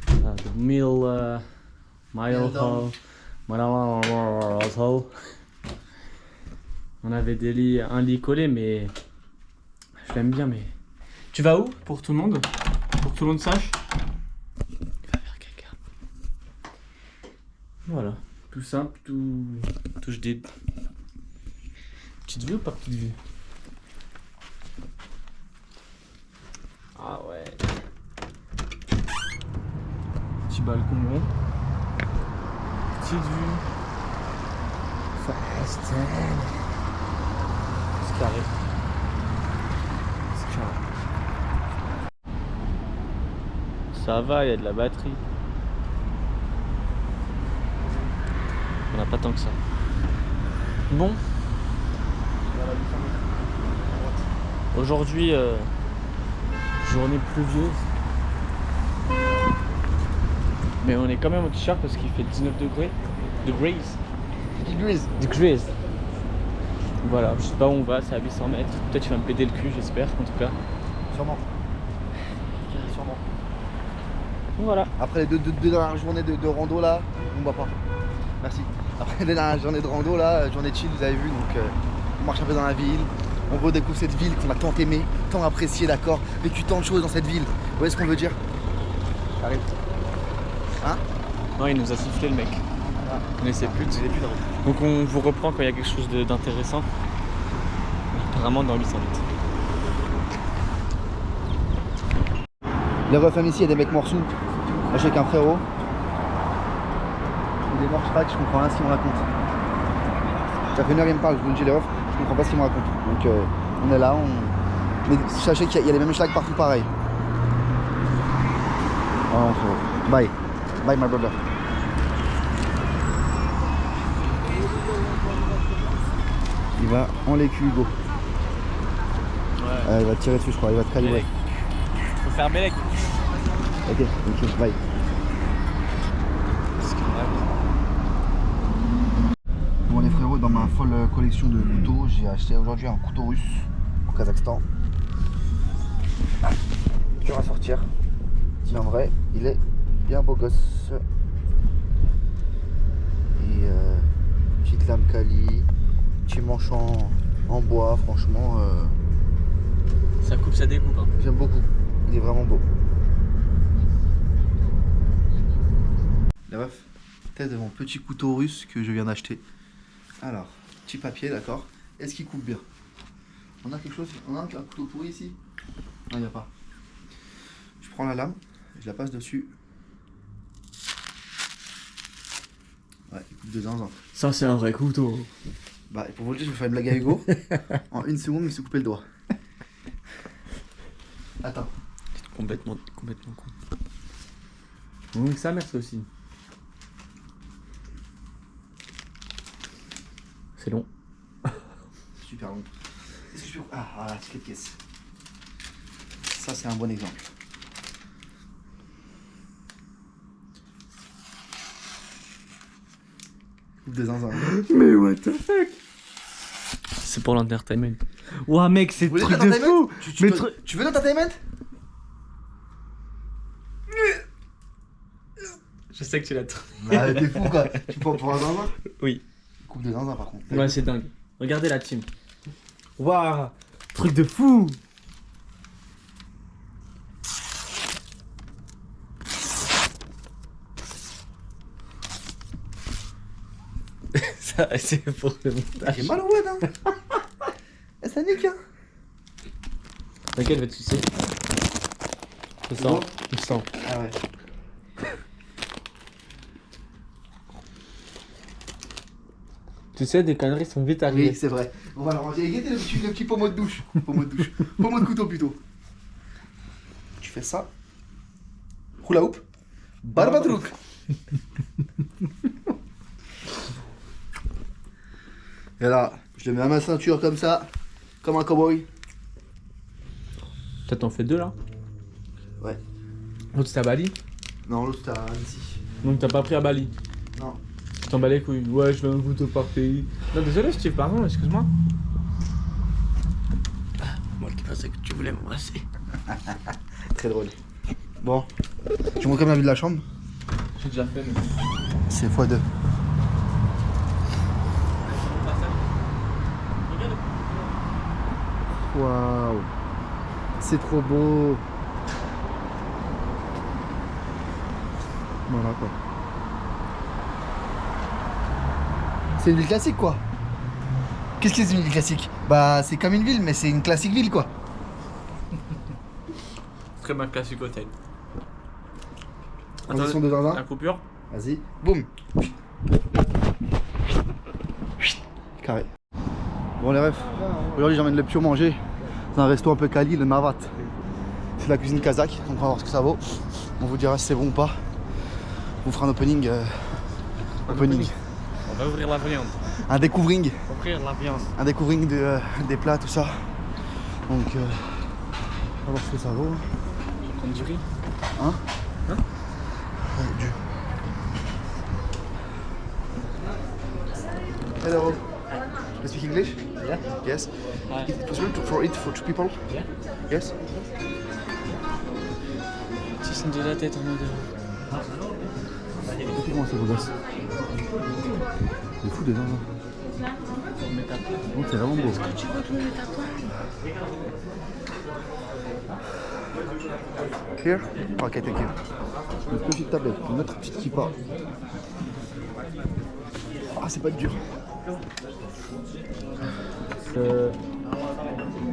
The Mile Hall. On avait des lits, un lit collé, mais je l'aime bien. Mais tu vas où pour tout le monde? Pour que tout le monde sache. Il va faire caca. Voilà, tout simple, tout je dis. Petite vue ou pas petite vue? Ah ouais. Petit balcon rond. Petite vue. Fast. C'est carré. C'est carré. Ça va, il y a de la batterie. On n'a pas tant que ça. Bon. Aujourd'hui, journée pluvieuse. Mais on est quand même en t-shirt parce qu'il fait 19 degrés. Degrees. Voilà, je sais pas où on va, c'est à 800 mètres. Peut-être tu vas me péter le cul, j'espère en tout cas. Sûrement. Sûrement. Donc voilà. Après les deux dernières journées de rando là, on boit pas. Merci. Après les dernières journées de rando là, journée de chill, vous avez vu, donc on marche un peu dans la ville, on redécouvre cette ville qu'on a tant aimée, tant appréciée, d'accord, vécu tant de choses dans cette ville. Vous voyez ce qu'on veut dire? Arrête. Hein? Non, il nous a sifflé le mec. Ah. On essaie plus de... Donc on vous reprend quand il y a quelque chose d'intéressant. Vraiment dans 800 mètres. Les refs ici, il y a des mecs morsous. Là, je suis avec un frérot. Il est mort, je comprends rien ce qu'il me raconte. Ça fait une heure qu'il me parle, je vous le dis les refs, je comprends pas ce qu'il me raconte. Donc on est là, mais sachez qu'il y a les mêmes schlags partout pareil. Oh, bye. Bye my brother. Il va en l'écu Hugo. Ouais. Il va te tirer dessus je crois, il va te calibrer. Faut faire Bélec. Ok, bye. Bon les frérots, dans ma folle collection de couteaux, j'ai acheté aujourd'hui un couteau russe au Kazakhstan. Dur à sortir. Tiens, en vrai, il est bien beau gosse. Et petite lame Kali, petit manche en bois, franchement. Ça coupe, ça découpe. Hein. J'aime beaucoup, il est vraiment beau. Les refs, tête de mon petit couteau russe que je viens d'acheter. Alors, petit papier, d'accord. Est-ce qu'il coupe bien? On a quelque chose? On a un couteau pourri ici? Non, il n'y a pas. Je prends la lame, je la passe dessus. Ouais, il coupe de zinzin. Ça, c'est un vrai couteau. Bah, pour vous le dire, je vais faire une blague à Hugo. En une seconde, il me s'est coupé le doigt. Attends. C'est complètement con. Donc ça, merci aussi. C'est long. Super long. Est-ce que je peux... Ah, voilà, ticket de caisse. Ça, c'est un bon exemple. Coupe des zinzins. Mais what the fuck? C'est pour l'entertainment. Ouah mec, c'est Vous truc voulez de fou. Tu veux l'entertainment? Je sais que tu l'as trop. Bah, t'es fou quoi. Tu prends pour un zinzin? Oui. Coupe de zinzin par contre. Ouais, c'est dingue. Regardez la team. Waouh, truc de fou. Ça, c'est pour le montage. J'ai mal au web hein. Eh, ça nique hein. Laquelle va te sucer? Je sens. Je sens. Ah ouais. Tu sais, des conneries sont vite arrivées. Oui, c'est vrai. On va le ranger. Regardez le petit pommeau de douche. Pommeau de couteau plutôt. Tu fais ça. Hula hoop. Barbatrouk. Et là, je le mets à ma ceinture comme ça. Comme un cowboy. Toi, t'en fais deux là? Ouais. L'autre c'était à Bali? Non, l'autre c'était à Annecy. Donc t'as pas pris à Bali? Non. Tu t'en bats les couilles? Ouais, je veux un couteau par pays. Non, désolé Steve, pardon, excuse-moi. Moi qui pensais que tu voulais m'embrasser. Très drôle. Bon, tu montres comme la vue de la chambre? J'ai déjà fait, mais. C'est x2. Waouh, c'est trop beau. Voilà quoi. C'est une ville classique quoi. Qu'est-ce que c'est une ville classique? Bah c'est comme une ville mais c'est une classique ville quoi. Très bien classique hôtel. Condition de zinzin. La coupure. Vas-y, boum. Carré. Bon les refs, aujourd'hui j'emmène le Pio manger dans un resto un peu quali, le Navat. C'est de la cuisine kazakh, donc on va voir ce que ça vaut. On vous dira si c'est bon ou pas. On fera un opening. Opening. On va ouvrir la viande. Un découvring. Ouvrir la viande. Un découvring des plats, tout ça. Donc on va voir ce que ça vaut. On va prendre du riz. Hein? Hein? Ouais, du. Hello. You speak English? Yeah. Yes. Hi. Is it possible for it for 2 people? Yeah. Yes. Tu sens de la tête en mode. Regardez comment c'est beau gosse. C'est fou dedans. Oh, c'est vraiment beau. Tu veux que je me mette à toi? Here? Ok, thank you. Une petite tablette, une autre petite kippa. Ah, c'est pas dur.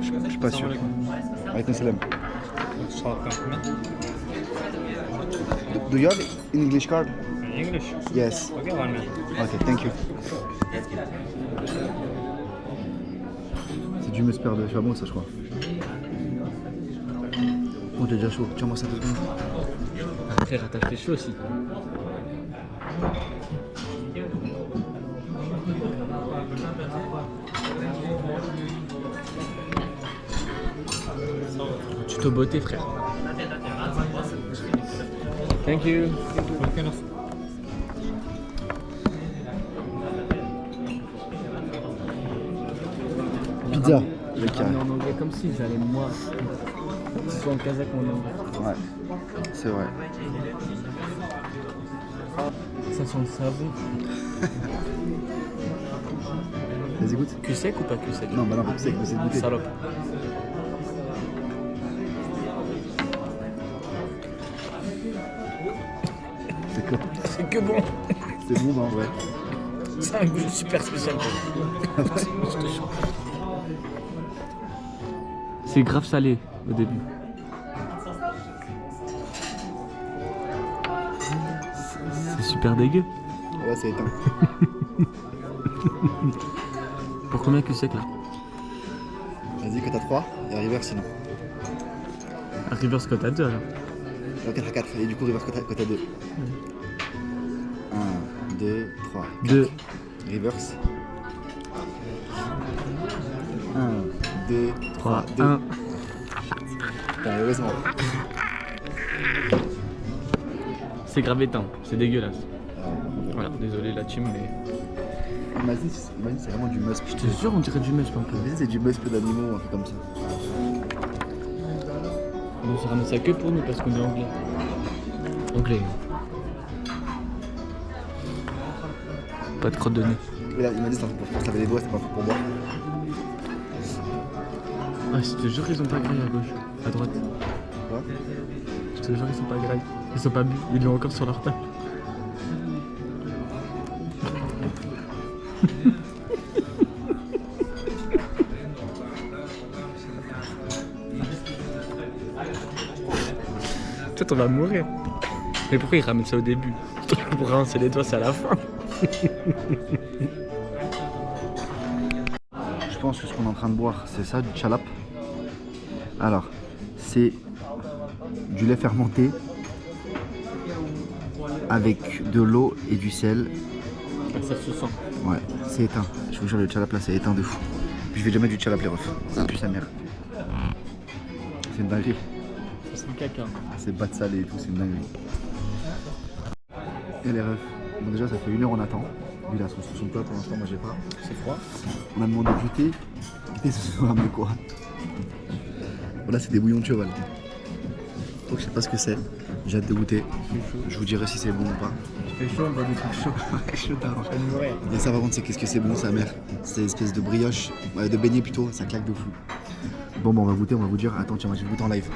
Je suis pas sûr. Alaykoum salam. Do you have an English card? English? Yes. Okay, 1 minute. Ok, thank you. C'est du musper de chameau, ça, je crois. Oh, j'ai déjà chaud. Tiens-moi ça 2 secondes. Frère, t'as fait chaud aussi. Tuto beauté, frère. Thank you. Pizza. Je vais en anglais comme si j'allais moi. Que ce soit en kazakh ou en anglais. Ouais, c'est vrai. Ça sent le savon. Vas-y, goûte. Cul sec ou pas cul sec? Non, bah non, c'est que c'est goûter. Salope. C'est que bon. C'est bon, bah, en vrai. C'est un goût super spécial. C'est grave salé au début. C'est super dégueu. Ouais, c'est éteint. Pour combien cul sec là? Vas-y, que t'as 3 et River sinon. Reverse que t'as 2 alors. Ok, t'as 4 et du coup, River que t'as 2. 1, 2, 3. 2. Reverse. 1, 2, 3, 2. 1. Putain, heureusement. C'est grave éteint, c'est dégueulasse. Voilà, désolé la team, mais. Imagine, c'est vraiment du musp. Je te jure, on dirait du musp un peu. Vas-y, c'est du musp d'animaux, un peu comme ça. On se ramène ça que pour nous parce qu'on est anglais. Anglais. Pas de crotte de nez. Mais là, il m'a dit c'est pour se laver les doigts, c'est pas pour boire. Ah, je te jure, ils ont pas graille à gauche, à droite. Quoi? Je te jure, ils sont pas graille. Ils sont pas bu, ils l'ont encore sur leur table. Peut-être on va mourir. Mais pourquoi ils ramènent ça au début? Pour rincer les doigts, c'est à la fin. Je pense que ce qu'on est en train de boire, c'est ça, du chalap. Alors, c'est du lait fermenté avec de l'eau et du sel. Ça se sent. Ouais, c'est éteint. Je vous jure, le chalap là, c'est éteint de fou. Puis je vais jamais du chalap les refs. Ça pue sa mère. C'est une dinguerie. C'est le caca. C'est pas de salé et tout, c'est une dinguerie. Et les refs. Donc déjà, ça fait 1 heure on attend. Lui, il a son plat pour l'instant, moi j'ai pas. C'est froid. On a demandé de goûter. Et ce soir, mais quoi? Voilà, c'est des bouillons de cheval. Donc je sais pas ce que c'est. J'ai hâte de goûter. Je vous dirai si c'est bon ou pas. Il fait chaud, on boit des trucs chauds. Chaud tard. Ça nous mourir. Et ça par contre c'est qu'est-ce que c'est bon sa mère. C'est une espèce de brioche, de beignet plutôt, ça claque de fou. Bon on va goûter, on va vous dire. Attends tiens moi je vais goûter en live.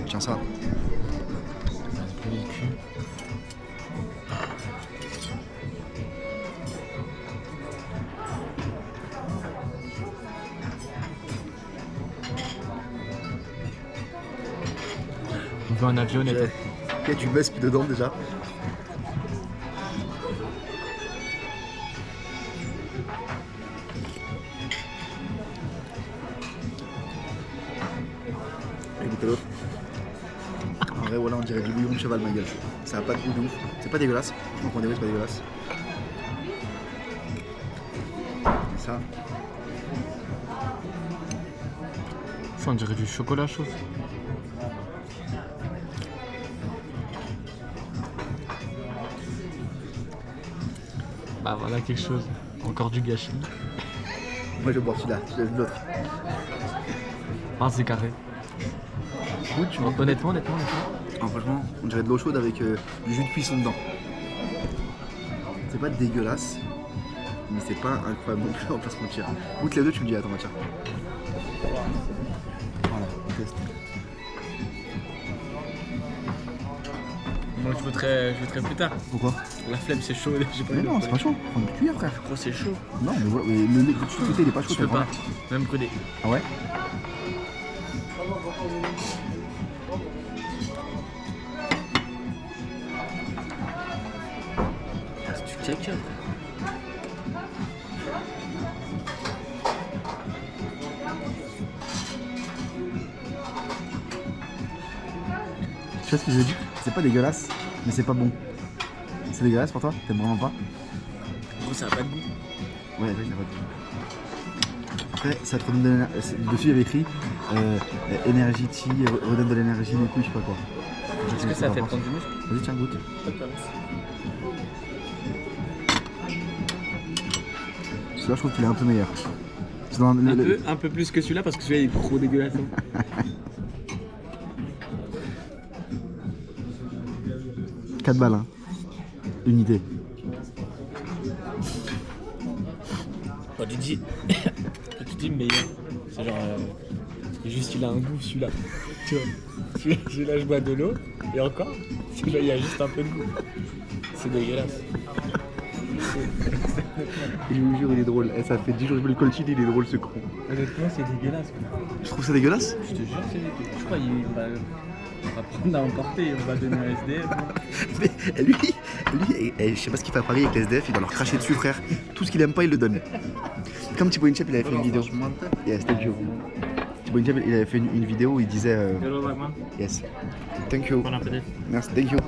Tiens ça. On veut un avionnette. Ok, tu baisses dedans déjà. Et goûtez l'autre. En vrai voilà on dirait du bouillon de cheval ma gueule. Ça a pas de goût de ouf. C'est pas dégueulasse. Donc on dirait c'est pas dégueulasse. Et ça. Ça on dirait du chocolat chaud. Bah voilà quelque chose. Encore du gâchis. Moi je vais boire celui-là, je laisse l'autre. Ah, c'est carré. Goûte, tu vois. Honnêtement. Ah, franchement, on dirait de l'eau chaude avec du jus de cuisson dedans. C'est pas dégueulasse, mais c'est pas incroyable non plus, on peut se mentir. Goûte les deux, tu me dis, attends, tiens. Voilà, on teste. Moi je voterai plus tard. Pourquoi? La flemme c'est chaud, j'ai pas Mais eu non, le c'est pas chaud, prends une cuillère, frère. Gros, c'est chaud. Non, mais voilà, mais le côté il est pas chaud, Je peux t'as pas, même brûlé. Ah ouais? Ah, c'est du ketchup. Tu vois ce que je veux dire? C'est pas dégueulasse, mais c'est pas bon. C'est dégueulasse pour toi? T'aimes vraiment pas? Gros, ça a pas de goût. Ouais, ça a pas de goût. Après, ça te redonne de l'énergie. Dessus, il y avait écrit Energy Tea, redonne de l'énergie, les couilles, je sais pas quoi. Est-ce que ça fait prendre du muscle? Vas-y, tiens, goûte. Celui-là, je trouve qu'il est un peu meilleur. C'est dans Un peu plus que celui-là parce que celui-là il est trop dégueulasse. Hein. 4 balles, hein. Unité. Oh, tu dis meilleur. C'est genre. Juste il a un goût celui-là. Tu vois. Celui-là je bois de l'eau et encore, celui-là il y a juste un peu de goût. C'est dégueulasse. Je vous jure, il est drôle. Ça fait 10 jours que je me le coltine, il est drôle ce con. Honnêtement c'est dégueulasse. Je trouve ça dégueulasse? Je te jure c'est dégueulasse. Je crois on va prendre à emporter, on va donner un SDF. Mais lui, je sais pas ce qu'il fait à Paris avec les SDF, il va leur cracher dessus, frère. Tout ce qu'il aime pas, il le donne. Comme Thibaut Inchep, il avait fait une vidéo. Yes, thank you. Thibaut Inchep, il avait fait une vidéo où il disait. Yes. Thank you. Bon appétit. Merci, thank you.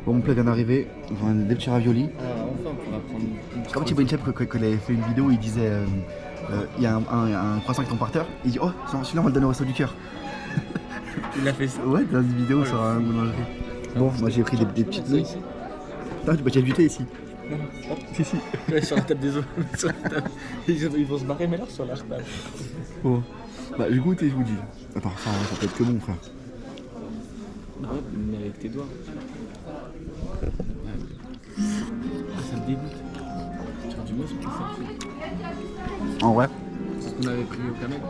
Bon, mon plat vient d'arriver. On a des petits raviolis. Enfin, on pourra prendre une Comme Thibaut Inchep, quand il avait fait une vidéo où il disait. Il y a un croissant qui tombe par terre. Il dit oh, celui-là, on va le donner au resto du cœur. Il a fait ça. Ouais, dans une vidéo sur un boulangerie. Bon, moi j'ai pris des petites nouilles. Non, tu as du thé ici. Non. Si, si. Ouais, sur la table des autres. Sur la table. Ils vont se barrer, mais alors sur leur table. Bon. Bah, je goûte et je vous dis. Attends, ça peut être que bon, frère. Ah ouais, mais avec tes doigts. Ouais. Ah, ça me dégoûte. Tu as du mousse pour ça. En vrai. C'est ce qu'on avait pris au camel.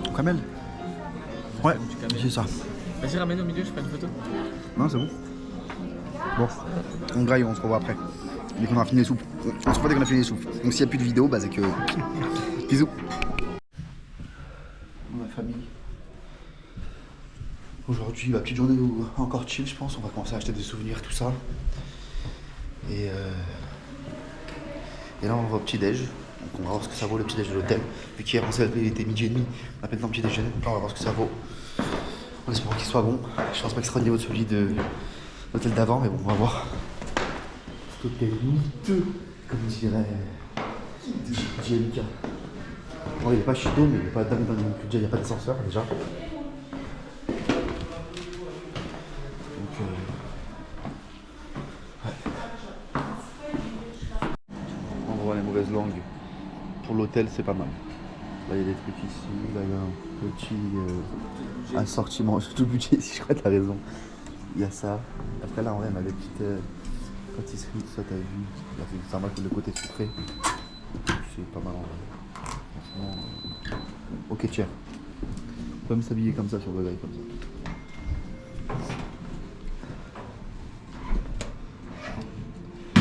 Au camel? Ouais, c'est ça. Vas-y, ramène au milieu, je fais une photo. Non, c'est bon. Bon, on graille, on se revoit après. Dès qu'on a fini les soupes. On se revoit dès qu'on a fini les soupes. Donc s'il n'y a plus de vidéo, bah c'est que... Bisous. Ma famille. Aujourd'hui, la petite journée encore chill, je pense. On va commencer à acheter des souvenirs, tout ça. Et là, on va au petit-déj. Donc on va voir ce que ça vaut le petit-déj de l'hôtel. Vu qu'hier, il était midi et demi. On a maintenant petit déjeuner. Donc là, on va voir ce que ça vaut. En espérant qu'il soit bon. Je pense pas qu'il sera au niveau de celui de l'hôtel d'avant, mais bon, on va voir. Cet hôtel miteux, comme dirait JLK. Bon, il n'est pas chido, mais il n'est pas dingue non plus. Déjà, il n'y a pas d'ascenseur déjà. Donc, ouais. On voit les mauvaises langues. Pour l'hôtel, c'est pas mal. Là, il y a des trucs ici. Là, il y a un petit assortiment. Tout le budget ici, je crois que t'as raison. Il y a ça. Après, là, en vrai, on a des petites pâtisseries, tout ça, t'as vu. Là, c'est normal que le côté sucré. C'est pas mal en vrai. Franchement, ok, tiens. On peut même s'habiller comme ça sur le live, comme ça.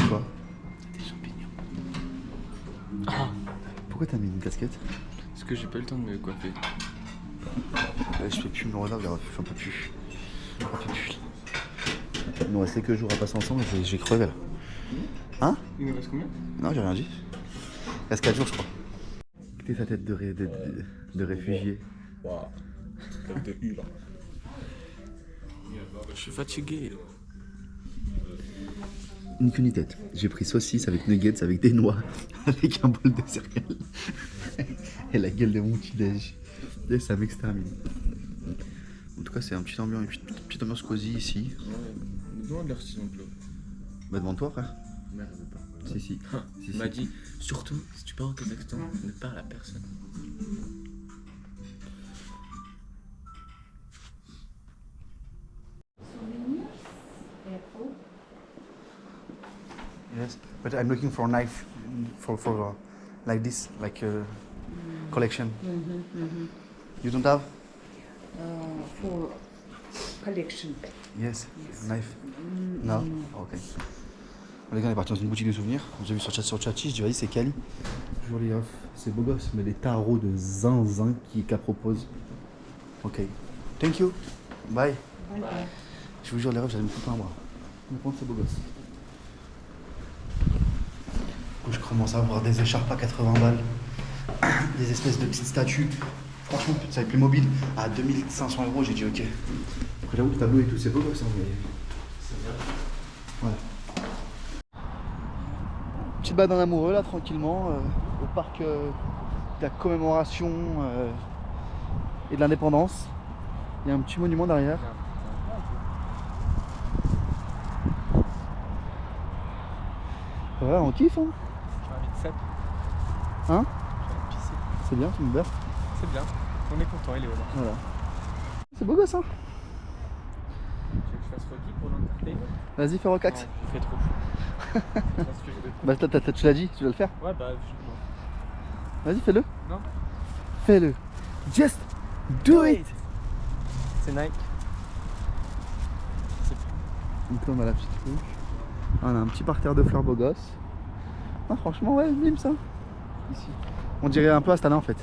Quoi? Des champignons. Ah. Pourquoi t'as mis une casquette? Parce que j'ai pas eu le temps de me coiffer. Je fais plus me regarder, j'en peux plus. Il nous reste quelques jours à passer ensemble et j'ai crevé là. Hein? Il nous reste combien? Non, j'ai rien dit. Il reste 4 jours, je crois. Écoutez sa tête de réfugié. Waouh. Tête de hule. Je suis fatigué. Une queue ni tête. J'ai pris saucisse avec nuggets, avec des noix, avec un bol de céréales. Et la gueule de mon petit déj. Et ça m'extermine. En tout cas, c'est une petite ambiance cosy ici. Ouais, demande leur style de l'eau. Bah, devant toi, frère. Merde, pas. Si, si. Il m'a dit, surtout, si tu pars au Kazakhstan, ne parle à personne. Yes, but I'm looking for a knife for like this, like collection. You don't have? For collection. Yes, knife. Non? Ok. Les gars, on est parti dans une boutique de souvenirs. J'ai vu sur Chachi, je dis vas-y, c'est Cali. Je vois les refs, c'est beau gosse, mais les tarots de zinzin qu'elle propose. Ok. Thank you. Bye. Bye. Je vous jure, les refs, j'allais me foutre un bras. Je vais prendre ces beaux gosses. Je commence à avoir des écharpes à 80 balles, des espèces de petites statues. Franchement, ça va être plus mobile. À 2500 €, j'ai dit ok. Après, j'avoue, le tableau et tout, c'est beau gosse, hein, mais c'est bien. Ouais. Petite balade en amoureux là, tranquillement, au parc de la commémoration et de l'indépendance. Il y a un petit monument derrière. Ouais, on kiffe, hein. J'ai envie de sap. Hein? J'ai envie de pisser. C'est bien, tu me berces. C'est bien. On est content, il est là. Voilà. C'est beau gosse, hein. Tu veux que je fasse Rocky pour l'entertainment? Vas-y, fais rocax. Non, il fait trop chaud. Bah, tu l'as dit, tu dois le faire. Ouais, bah, je... Vas-y, fais-le. Non. Fais-le. Just do it. C'est Nike. Donc là, on a la petite couche. On a un petit parterre de fleurs beau gosse. Ah, franchement, ouais, bim ça. Ici. On dirait un peu Astana en fait.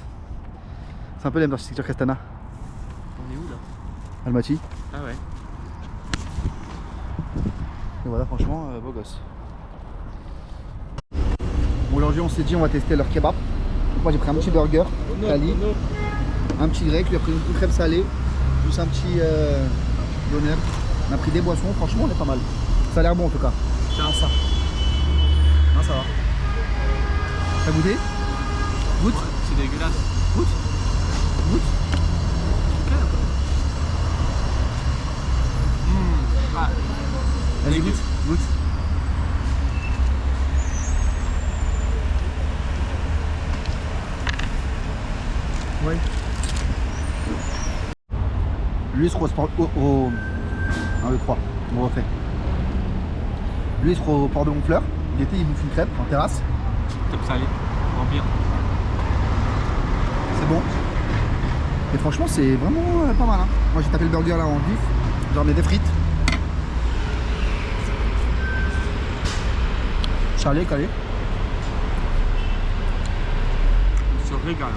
C'est un peu l'architecture qu'Astana. On est où là? Almaty. Ah ouais. Et voilà, franchement, beau gosse. Bon, aujourd'hui, on s'est dit, on va tester leur kebab. Donc, moi, j'ai pris un petit burger, Cali, un petit grec, lui a pris une crème salée, plus un petit doner. On a pris des boissons, franchement, on est pas mal. Ça a l'air bon en tout cas. Tiens ça. Non, ça va. T'as goûté? Goûte? C'est dégueulasse. Goûte? Goûte? Ah. Vas-y, goûte. Goûte. Ouais. Lui, il se croise au 1, 2, 3. On refait. Lui, il se croise au port de Honfleur. L'été, il bouffe une crêpe en terrasse. Top salé. En bien. C'est bon. Et franchement, c'est vraiment pas mal. Hein. Moi, j'ai tapé le burger là en vif. J'en mets des frites. Charlie, calé. Se régale.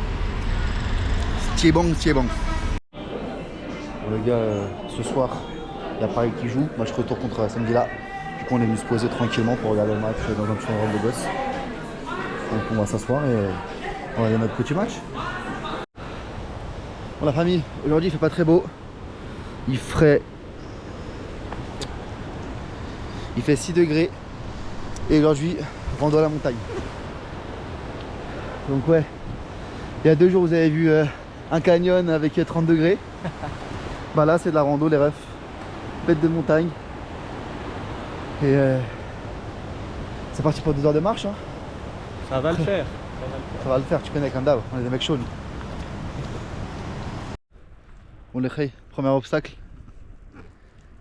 Tiebong, tiebong. Bon, les gars, ce soir, il y a Paris qui joue. Moi, je retourne contre Aston Villa. Du coup, on est venu se poser tranquillement pour regarder le match dans un petit endroit de gosse. Donc, on va s'asseoir et on va regarder notre petit match. Bon, la famille, aujourd'hui, il fait pas très beau. Il fait 6 degrés. Et aujourd'hui, rando à la montagne. Donc, ouais. Il y a 2 jours, vous avez vu un canyon avec 30 degrés. Bah là, c'est de la rando, les refs. Bête de montagne. Et c'est parti pour 2 heures de marche. Hein. Ça va le faire. Ça va le faire, tu connais Kandab, on est des mecs chauds. Bon, les khey, premier obstacle.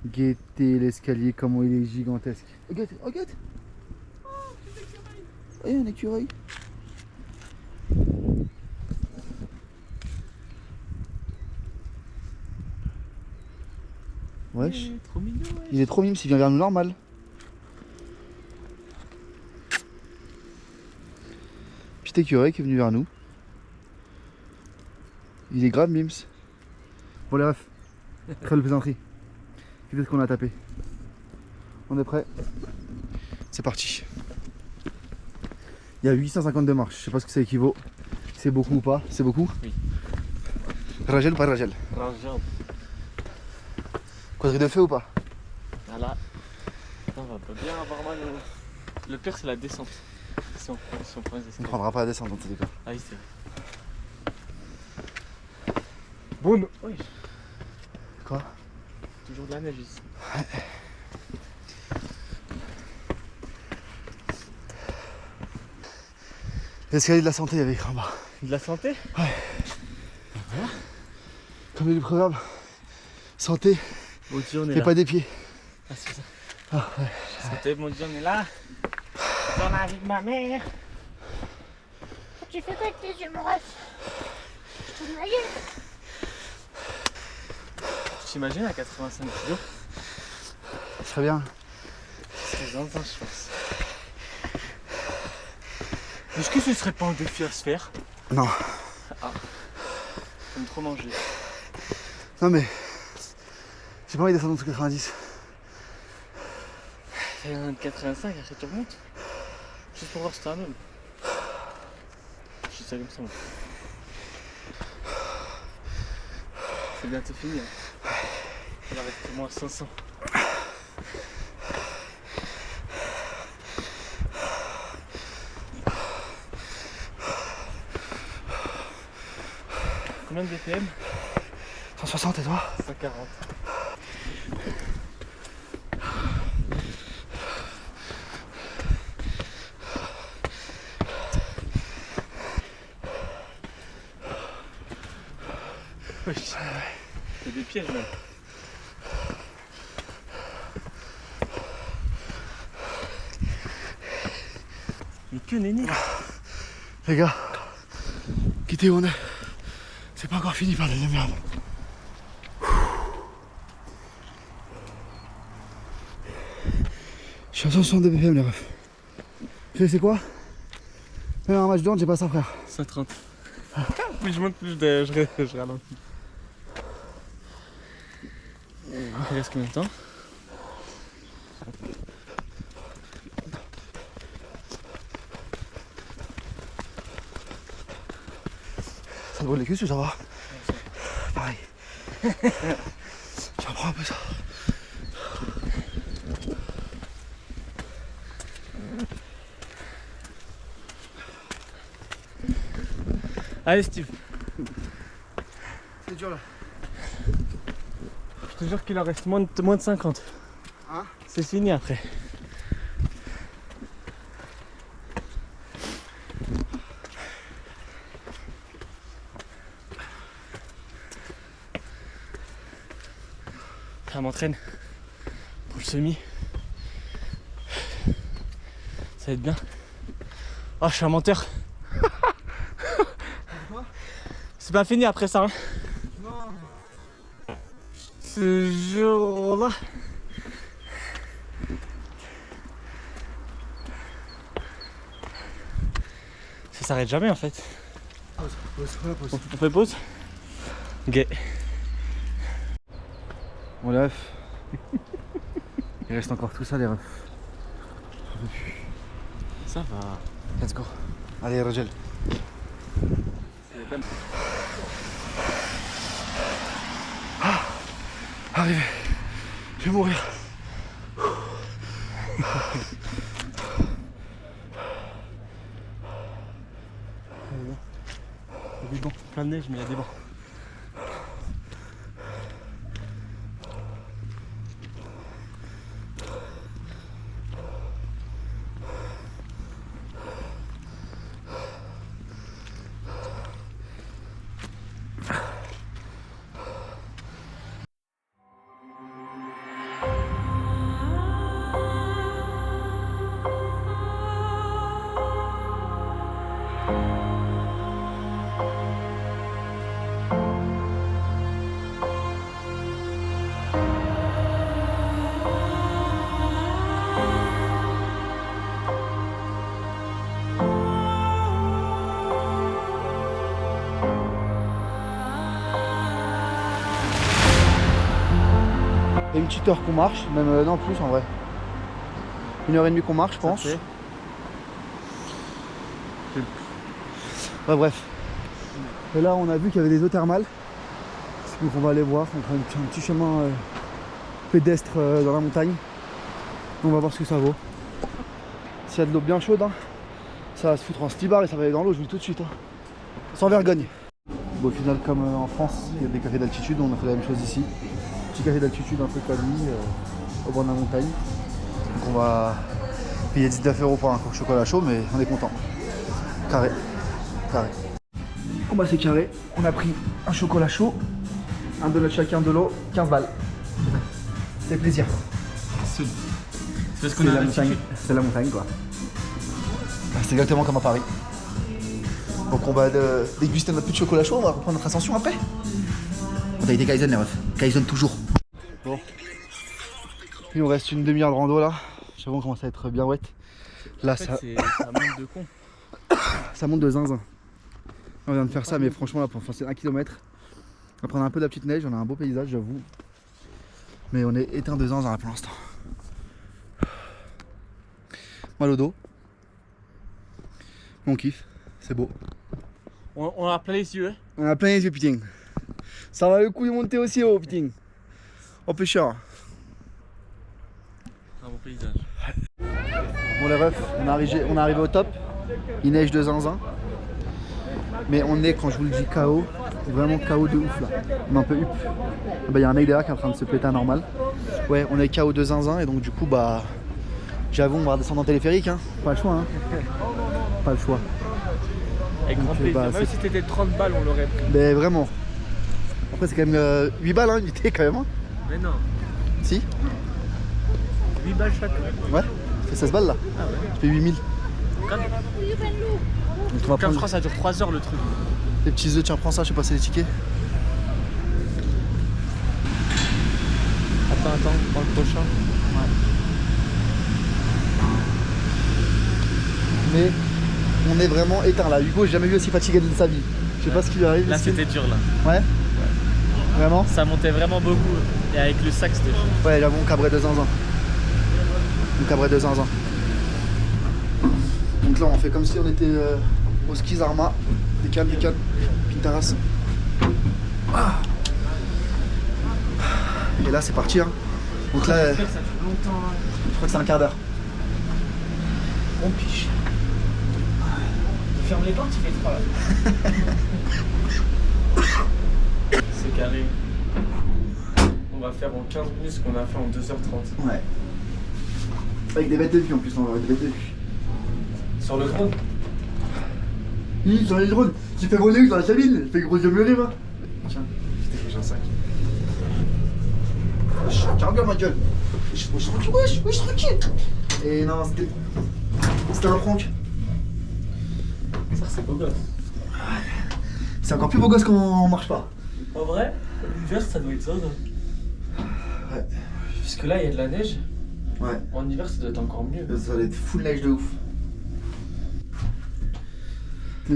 Guettez l'escalier, comment il est gigantesque. Oh, guette, oh, guette. Oh, il y a un écureuil. Wesh. Il est trop mignon, wesh. Il est trop mime s'il vient vers nous normal. Petit écureuil qui est venu vers nous. Il est grave mims. Bon les refs, très de plaisanterie. Qu'est-ce qu'on a tapé? On est prêt? C'est parti. Il y a 852 marches, je sais pas ce que ça équivaut. C'est beaucoup ou pas? C'est beaucoup? Oui. Ragel ou pas Ragel? Ragel. Quadrille de feu ou pas? Voilà. On va pas bien avoir mal. Le pire, c'est la descente. Si on prend les On escaliers. ne prendra pas la descente dans tous les cas. Ah oui, c'est vrai. Boum. Oui. Quoi? Toujours de la neige ici. L'escalier de la santé, il y avait écrit en bas. De la santé? Ouais. Comme le proverbe, santé, Bon Dieu, on est et là. pas des pieds. Ah, c'est ça. Ah, ouais. Santé, mon Dieu, on est là. Dans la vie de ma mère. Tu fais quoi avec tes yeux, mon ref? Je te noyais. Tu t'imagines à 85 kilos? Ça serait bien. C'est intense, je pense. Est-ce que ce serait pas un défi à se faire? Non. Ah. J'aime trop manger. Non mais, j'ai pas envie de descendre en dessous de 90. Fais un de 85, après tu remontes. Juste pour voir si t'es un homme. Je dis ça comme ça, moi. C'est bientôt fini. Hein. Il en reste au moins 500. Combien de BPM? 160 et toi? 140. Oui, c'est des pièges même. Mais que nenni. Les gars, quittez où on est. C'est pas encore fini par de merde. Je suis à 162 BPM les refs. Tu sais c'est quoi? Même un match de hand, j'ai pas ça frère. 130. Plus je monte, plus je ralentis. Il reste combien de temps? Ça te brûle les cuisses ou ça va? Pareil. Tu reprends un peu ça. Allez Steve. C'est dur là. Je te jure qu'il en reste moins de 50. Hein? C'est fini après. Ça m'entraîne pour le semi. Ça va être bien. Oh, je suis un menteur. C'est pas fini après ça. Hein. Non. Ce jour-là. Ça s'arrête jamais en fait. On fait pause? Ok. Bon les refs. Il reste encore tout ça les refs. Ça va. Let's go. Allez Rogel. Ah, arrivé. Je vais mourir. Il y a des bancs, plein de neige, mais il y a des bancs. Il y a une petite heure qu'on marche, même non plus en vrai. 1h30 qu'on marche je pense. fait. Ouais, bref. Et là on a vu qu'il y avait des eaux thermales. Donc on va aller voir, on prend un petit chemin pédestre dans la montagne. On va voir ce que ça vaut. S'il y a de l'eau bien chaude, hein, ça va se foutre en slibard et ça va aller dans l'eau, je vous le dis tout de suite. Hein. Sans vergogne. Bon, au final, comme en France, il y a des cafés d'altitude, on a fait la même chose ici. Petit café d'altitude un peu calme au bord de la montagne. Donc on va payer 19 € pour un chocolat chaud, mais on est content. Carré. Carré. Bon bah c'est carré. On a pris un chocolat chaud, un donut chacun, de l'eau, 15 balles. C'est plaisir. C'est parce C'est la montagne. C'est la montagne quoi. C'est exactement comme à Paris. Donc on va déguster notre petit chocolat chaud, on va reprendre notre ascension après. On a été Kaizen les refs. Kaizen toujours. Bon. Il nous reste une demi-heure de rando là. J'avoue qu'on commence à être bien wet. Là ça monte de con. Ça monte de zinzin. On vient de faire ça mais franchement là pour faire 1 km. On va prendre un peu de la petite neige, on a un beau paysage j'avoue. Mais on est éteint de zinzin là pour l'instant. Mal au dos. On kiffe, c'est beau. On a plein les yeux. On a plein les yeux putain. Ça va le coup de monter aussi haut putain. Oh pêcheur. Un bon paysage. Bon les refs, on est arrivé au top. Il neige de zinzin. Mais on est, quand je vous le dis, KO. Vraiment KO de ouf là. On est un peu up. Bah y a un mec derrière qui est en train de se péter à normal. Ouais, on est KO de zinzin et donc du coup bah j'avoue on va redescendre en téléphérique hein. Pas le choix hein. Pas le choix. Avec grand plaisir. Bah, même si c'était 30 balles on l'aurait pris. Mais vraiment. Après c'est quand même 8 balles hein, unité quand même hein. Mais non. Si 8 balles chacun. Ouais, ça fait 16 balles là. Ah ouais. Ça fait 8000. Donc on va prendre ça dure 3 heures le truc. les petits œufs, tiens prends ça, je sais pas si c'est les tickets. Attends, on prend le prochain. Ouais. Mais on est vraiment éteint là. Hugo, j'ai jamais vu aussi fatigué de sa vie. Je sais pas ce qui lui arrive. Là c'était dur là. Ouais. Vraiment. Ça montait vraiment beaucoup. Et avec le sac c'était chaud. Ouais, j'avoue, on cabrait de zinzin. On cabrait de zinzin. Donc là, on fait comme si on était au ski Zarma. Décale. Pintaras. Ah. Et là, c'est parti. Hein. Donc là, Ça fait longtemps. je crois que c'est un quart d'heure. On piche. Tu fermes les portes, il fait froid là. C'est carré. On va faire en 15 minutes ce qu'on a fait en 2h30. Ouais. Avec des bêtes de vie en plus, on va avoir des bêtes de vie. Sur le drone. Oui, sur les drones. J'ai fait voler dans la cabine. J'ai fait gros yeux mûris, va. Tiens, j'ai un sac. Tiens, regarde ma gueule. Wesh, tranquille. Et non, c'était un prank. Ça, c'est beau gosse. C'est encore plus beau gosse quand on marche pas. En vrai, l'hiver ça doit être ça. Ouais. Parce que là il y a de la neige. Ouais. En hiver ça doit être encore mieux. Ça va être full neige de ouf. T'as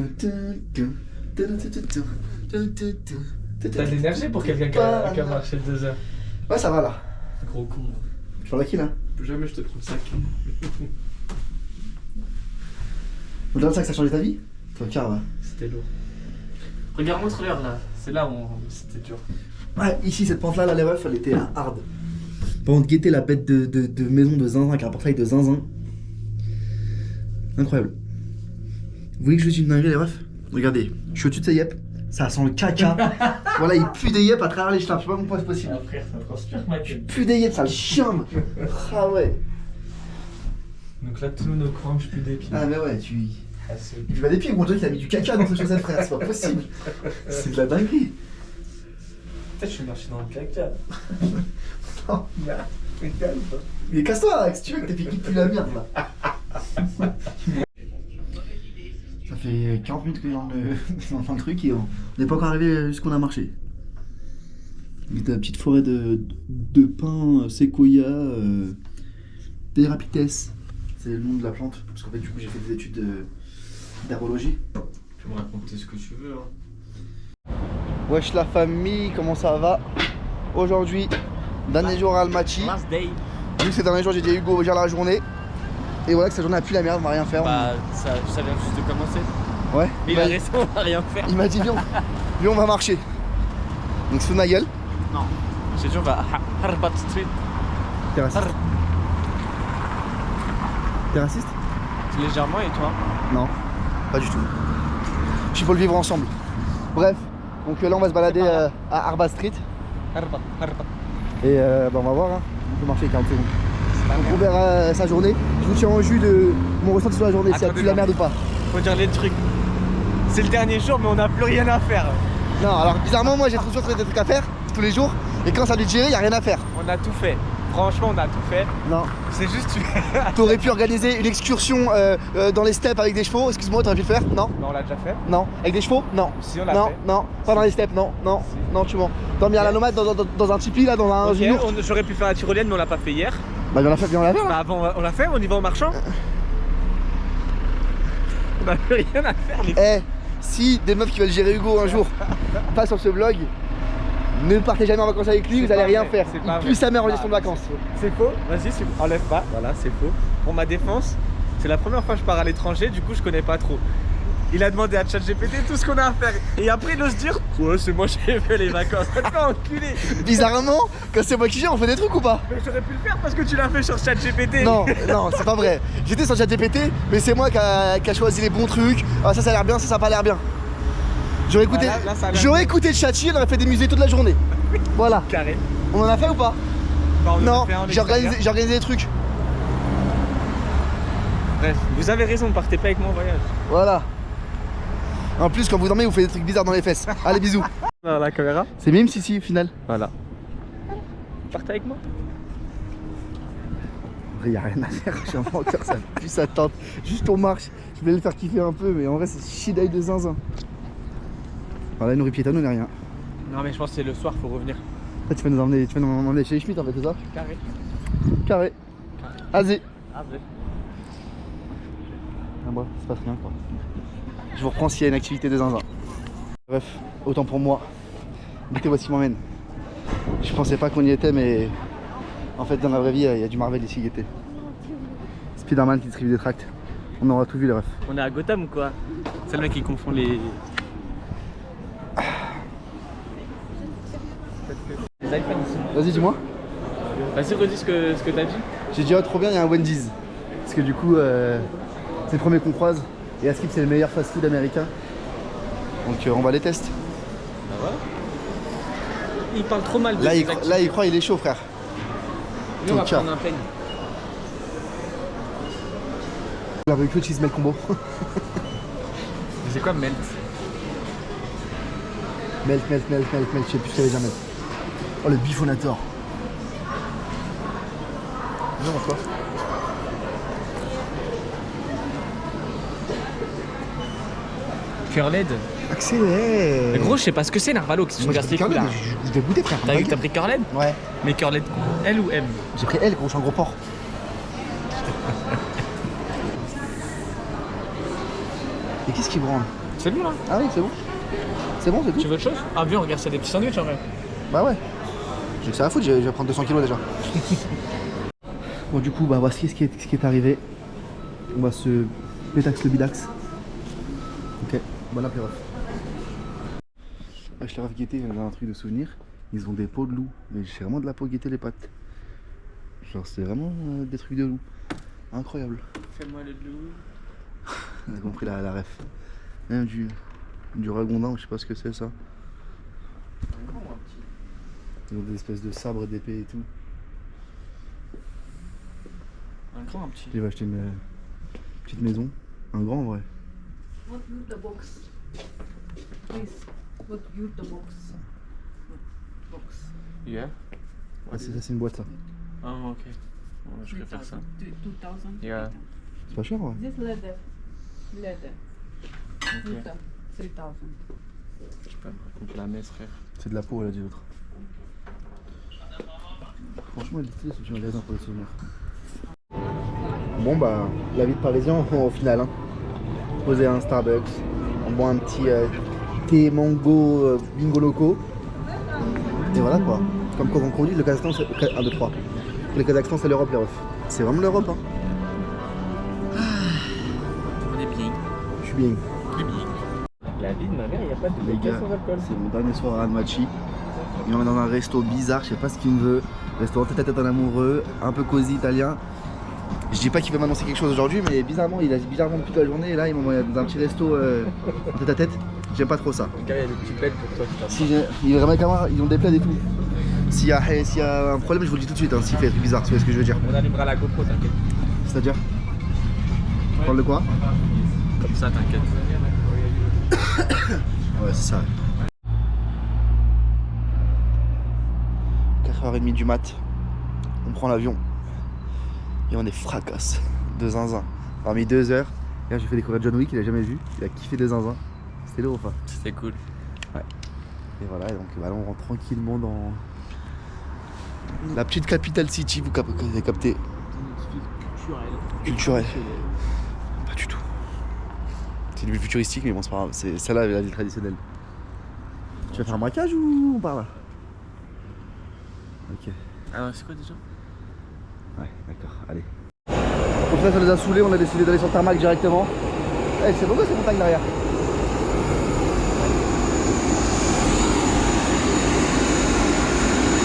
de l'énergie pour quelqu'un qui a marché 2 heures. Ouais, ça va là. Gros con. Tu parles à qui là? Plus jamais je te trouve le sac. Au-delà de ça que ça a changé ta vie? Toi, car ouais. C'était lourd. Regarde, montre l'heure là. C'est là où c'était dur. Ouais, ici, cette pente là, les refs, elle était hard. Par contre, guetter la bête de maison de zinzin, avec un portail de zinzin. Incroyable. Vous voulez que je dise une dinguerie, les refs? Regardez, je suis au-dessus de ces yep, ça sent le caca. Voilà, il pue des yep à travers les chlaps, je sais pas comment c'est possible. Ah frère, ça transpire ma gueule. Pue des yep, ça le chien. Ah ouais. Donc là, tous nos cranches puent des pieds. Ah mais ouais, tu c'est... vois des pieds, mon dieu qu'il a mis du caca dans ses chaussettes, frère, c'est pas possible. C'est de la dinguerie. Peut-être je suis marché dans le caca. Non, mais casse-toi, Alex, tu veux que tes pieds qui puent la merde là. Ça fait 40 minutes que dans le truc et on n'est pas encore arrivé jusqu'où on a marché. Il y a une petite forêt de pins, séquoia, Perapites. C'est le nom de la plante, parce qu'en fait du coup j'ai fait des études d'herologie. Tu peux me raconter ce que tu veux hein. Wesh la famille, comment ça va? Aujourd'hui, dernier jour à Almaty. Last day. Vu que c'est le dernier jour, j'ai dit à Hugo, gère la journée. Et voilà que cette journée a plus la merde, on va rien faire. Bah ça vient juste de commencer. Ouais. Mais il a raison, on va rien faire. Il m'a dit viens, on va marcher. Donc sous ma gueule. Non. J'ai dit on va à Harbat Street. T'es raciste? T'es raciste? Légèrement et toi? Non, pas du tout. Je suis pour le vivre ensemble. Bref, donc là on va se balader à Harbat Street. Harbat. Et bah, on va voir, hein. On peut marcher 40 secondes. Donc on verra sa journée. Je vous tiens au jus de mon ressenti sur la journée, si elle pue la merde ou pas. faut dire les trucs. C'est le dernier jour, mais on n'a plus rien à faire. Non, alors bizarrement, moi j'ai toujours des trucs à faire tous les jours. Et quand ça a digéré, y a rien à faire. On a tout fait. Franchement, on a tout fait. Non. C'est juste. T'aurais pu organiser une excursion dans les steppes avec des chevaux. Excuse-moi, t'aurais pu le faire? Non. Non, on l'a déjà fait. Non. Avec des chevaux? Non. Si, on l'a non, fait. non, pas dans les steppes, non, non, non, tu mens. Dormir à la nomade dans un tipi là, dans un. Ok, j'aurais pu faire la tyrolienne, mais on l'a pas fait hier. Bah, on l'a fait, on l'a fait. Bah, avant, on l'a fait, on y va en marchant. On a plus rien à faire, les Eh, si des meufs qui veulent gérer Hugo un jour passent sur ce vlog, ne partez jamais en vacances avec lui, vous allez rien faire. Il pue sa mère en gestion de vacances. C'est faux, vas-y, enlève pas. Voilà, c'est faux. Pour ma défense, c'est la première fois que je pars à l'étranger, du coup je connais pas trop. Il a demandé à ChatGPT tout ce qu'on a à faire. Et après il ose dire ouais, c'est moi qui ai fait les vacances. Va te faire enculer. Bizarrement, quand c'est moi qui gère, on fait des trucs ou pas? Mais j'aurais pu le faire parce que tu l'as fait sur ChatGPT. Non, non, c'est pas vrai. J'étais sur ChatGPT, mais c'est moi qui a choisi les bons trucs. Ah, ça a l'air bien, ça a pas l'air bien. J'aurais écouté, écouté Chachi, on aurait fait des musées toute la journée. Voilà. Carré. On en a fait ou pas? Bah, non, j'ai organisé des trucs. Bref, vous avez raison, ne partez pas avec moi en voyage. Voilà. En plus, quand vous dormez, vous faites des trucs bizarres dans les fesses. Allez, bisous. Dans la caméra. C'est mime, si, au final. Voilà. Partez avec moi. En vrai, y a rien à faire. Je suis un menteur, ça pue sa tente. Juste on marche. Je voulais le faire kiffer un peu, mais en vrai, c'est chidaille de zinzin. Alors là, nourrit piétonne, on n'est rien. Non, mais je pense que c'est le soir, faut revenir. Là, tu vas nous emmener chez les Schmitt, en fait, c'est ça? Carré. Carré. Azé. Azé. Ah, bref, c'est pas rien, quoi. Je vous reprends s'il y a une activité de zinzin. Bref, autant pour moi. Écoutez, voici m'emmène. Je pensais pas qu'on y était, mais en fait, dans la vraie vie, il y a du Marvel ici qui était. Spider-Man qui distribue des tracts. On aura tout vu, les refs. On est à Gotham ou quoi? C'est le mec qui confond les iPhones ici. Vas-y, dis-moi. Vas-y, redis ce que t'as dit. J'ai dit, oh, trop bien, il y a un Wendy's. Parce que du coup, c'est le premier qu'on croise. Et Askip, c'est le meilleur fast-food américain. Donc, on va les tester. Bah voilà. Il parle trop mal de là, il croit, il est chaud, frère. Nous, on va prendre un peigne. Barbecue cheese melt combo. C'est quoi melt? Melt, je sais plus ce qu'il y avait déjà melt. Oh, le bifonator. Non, quoi? Curled. Accélère. Mais gros, je sais pas ce que c'est, Narvalo. Qu'est-ce que tu regardes ces coups là? Je vais goûter, frère. T'as pris Curled? Ouais. Mais Curled L ou M? J'ai pris L, gros, je suis un gros porc. Et qu'est-ce qui branle? C'est bon là. Ah oui, c'est bon. C'est bon, c'est tout. Tu veux autre chose? Ah, viens, on regarde, c'est des petits sandwichs en vrai. Bah ouais. J'ai que ça à foutre, je vais prendre 200 kilos déjà. Bon, du coup, bah voici ce qui est arrivé. On va se pétax le bidax. Ok, bon apéro. Je leur ai guetté, j'ai un truc de souvenir. Ils ont des peaux de loup, mais j'ai vraiment de la peau guetter les pattes. Genre, c'est vraiment des trucs de loup. Incroyable. Fais-moi le loup. On a compris la ref. Même du ragondin, je sais pas ce que c'est ça. Un grand ou un petit? Ils ont des espèces de sabres d'épée et tout. Un grand ou un petit? Il va acheter une petite maison. Un grand en vrai. What you the box? Please, what you the box? Box. Yeah. Ah, c'est ça, c'est une boîte ça. Ah, ok. Ouais, je préfère ça. 2000. Yeah. C'est pas cher ouais. This leather. Leather. Ok. 3000. Je sais pas, raconte la messe, frère. C'est de la peau, elle a dit l'autre. Franchement, il est stylé ce petit magasin pour les souvenirs. Bon bah, la vie de Parisien au final. Hein. Posé à un Starbucks, on boit un petit thé mango bingo loco. Et voilà quoi. Comme quand on conduit, le Kazakhstan c'est 1, 2, 3. Le Kazakhstan c'est l'Europe les refs. C'est vraiment l'Europe hein. On est bien. Je suis bien. La vie de ma mère, il n'y a pas de Les gars, sans alcool. c'est mon dernier soir à Ranmachi. Il m'emmène dans un resto bizarre, je sais pas ce qu'il me veut. Restaurant tête à tête en amoureux, un peu cosy italien. Je dis pas qu'il va m'annoncer quelque chose aujourd'hui, mais bizarrement, il a bizarrement depuis toute la journée. Et là, il m'emmène dans un petit resto tête à tête. J'aime pas trop ça. Le gars, il y a des petits plaids pour toi. Il vraiment camarades, ils ont des plaids et tout. S'il y a un problème, je vous le dis tout de suite, hein, s'il fait des trucs bizarres, tu vois ce que je veux dire. On allumera la GoPro, t'inquiète. C'est-à-dire On parle de quoi? comme ça, t'inquiète. Ouais, c'est ça. 4h30 du mat, on prend l'avion et on est fracasse de zinzin. Parmi 2 heures, là j'ai fait découvrir John Wick, il a jamais vu, il a kiffé de zinzin. C'était lourd ou pas? C'était cool. Ouais. Et voilà, donc bah, là on rentre tranquillement dans la petite capital city, vous avez capté. Culturel. Pas du tout. C'est une ville futuristique, mais bon, c'est pas grave. C'est celle-là, la ville traditionnelle. Tu vas faire un braquage ou on part là? Ok. Alors, c'est quoi déjà? Ouais, d'accord, allez. Au final, ça les a saoulés, on a décidé d'aller sur le tarmac directement. Eh, c'est beau cette montagne derrière.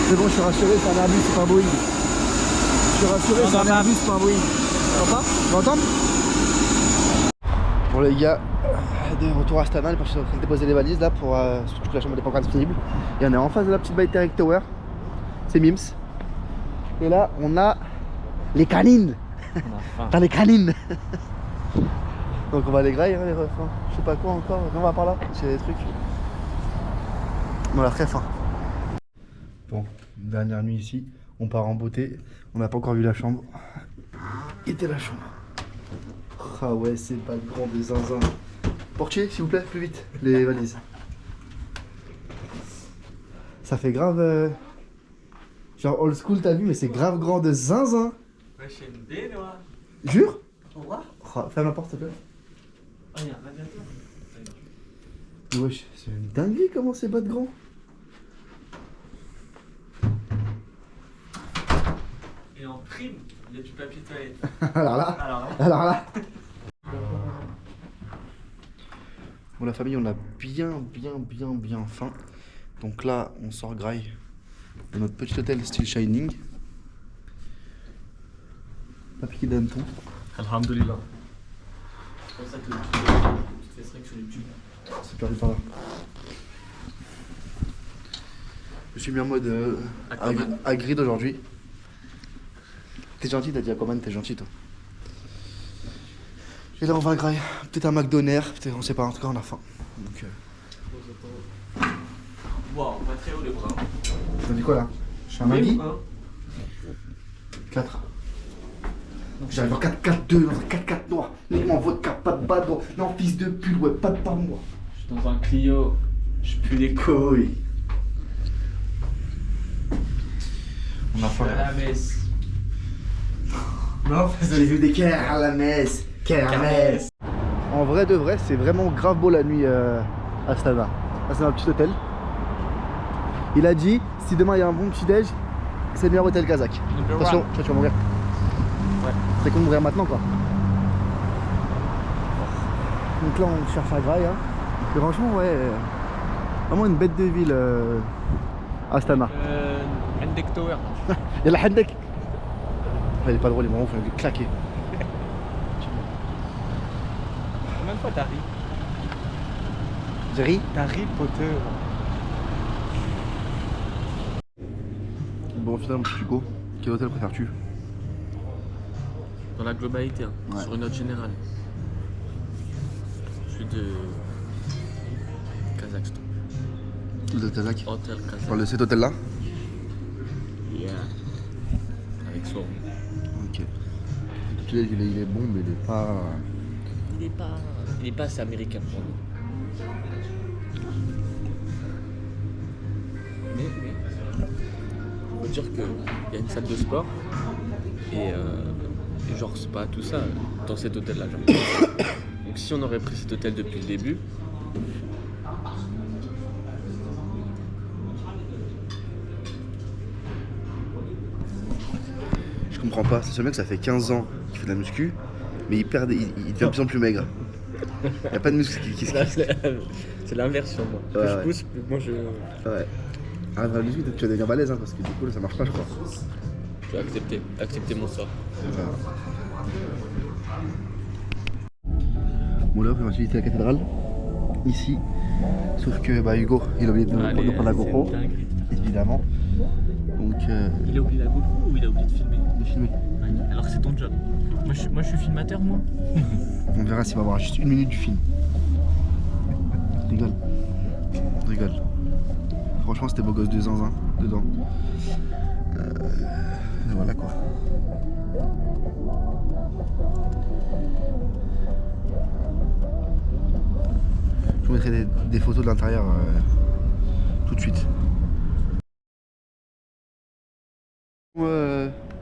C'est bon, je suis rassuré, c'est un Airbus, c'est pas un Boeing. Je suis rassuré, c'est un Airbus, c'est pas un Boeing. Tu entends? Tu m'entends? Bon les gars, de retour à Astana, je suis en train de déposer les valises là pour surtout que la chambre n'est pas encore disponible. Et on est en face de la petite baie Terek Tower. C'est Mims. Et là on a les canines. T'as les canines. Donc on va aller grailler hein, les refs. Hein. Je sais pas quoi encore, on va par là, c'est des trucs. On a très faim. Bon, dernière nuit ici, on part en beauté. On n'a pas encore vu la chambre. Était la chambre. Ah ouais, c'est pas le grand des zinzins. Portier, s'il vous plaît, plus vite, les valises. Ça fait grave... genre old school, t'as vu, mais c'est grave grand de zinzin. Ouais, je suis une bénoire. Jure? Au revoir. Oh, ferme la porte, s'il te plaît. Oh, il y a un radiateur. Wesh, c'est une dinguerie comment c'est pas de grand. Et en prime, il y a du papier toilette. Alors là. Bon la famille, on a bien faim. Donc là, on sort graille de notre petit hôtel style Shining. Pas piqué d'hanneton. Alhamdoulilah. C'est pour ça que tu fais strike sur YouTube. C'est perdu par là. Je suis mis en mode agrid aujourd'hui. T'es gentil, t'as dit Aquaman, t'es gentil toi. Et là on va graille. Peut-être un McDonald's, peut-être on sait pas, en tout cas on a faim. Donc Wow, pas très haut les bras. t'as dit quoi là? Je suis un Maggie 4. J'arrive en 4-4-2, dans un 4-4 noir. Uniquement vodka, pas de badon. Non, fils de pute, ouais, pas de par moi. Je suis dans un Clio. Je pue les couilles. On a faim. à la messe. Non, j'ai vu des cœurs à la messe. Kermesse. En vrai de vrai, c'est vraiment grave beau la nuit à Astana. Là, c'est un petit hôtel. Il a dit, si demain il y a un bon petit déj, c'est le meilleur hôtel kazakh. Attention, tu vas mourir. Ouais. C'est qu'on mourir maintenant quoi. Donc là on cherche un graille. Hein. Et franchement ouais, vraiment une bête de ville Astana. Hendek Tower. Il y a la Hendek. Elle est pas drôle, les moments où il faut claquer. Combien de fois t'as ri? J'ai ri. Harry Potter. Bon finalement petit Hugo, quel hôtel préfères-tu? Dans la globalité, hein, ouais. Sur une note générale. Je suis de Kazakhstan. Hôtel Kazakh. Hôtel Tu Kazakh. parles de cet hôtel là? Yeah. Avec Soron. Ok. Il est bon mais il est pas... Il est pas assez américain pour nous. Mais faut dire qu'il y a une salle de sport et genre c'est pas tout ça dans cet hôtel là genre. Donc si on aurait pris cet hôtel depuis le début, je comprends pas, c'est ce mec ça fait 15 ans qu'il fait de la muscu mais il devient de plus en plus maigre. Il n'y a pas de muscle qui se... C'est l'inversion moi. Plus je pousse, plus moi je... Ouais. Ah, la muscu, tu vas devenir balèze hein, parce que du coup là, ça marche pas je crois. Je vais accepter mon sort. Bon là on va visiter la cathédrale, ici, sauf que bah, Hugo il a oublié de prendre la GoPro, évidemment. Donc Il a oublié la GoPro ou il a oublié de filmer? de filmer. Alors que c'est ton job. Moi je suis filmateur moi. On verra s'il va y avoir juste 1 minute du film. Rigole. Rigole. Franchement, c'était beau gosse de zinzin dedans. Et voilà quoi. Je vous mettrai des photos de l'intérieur tout de suite.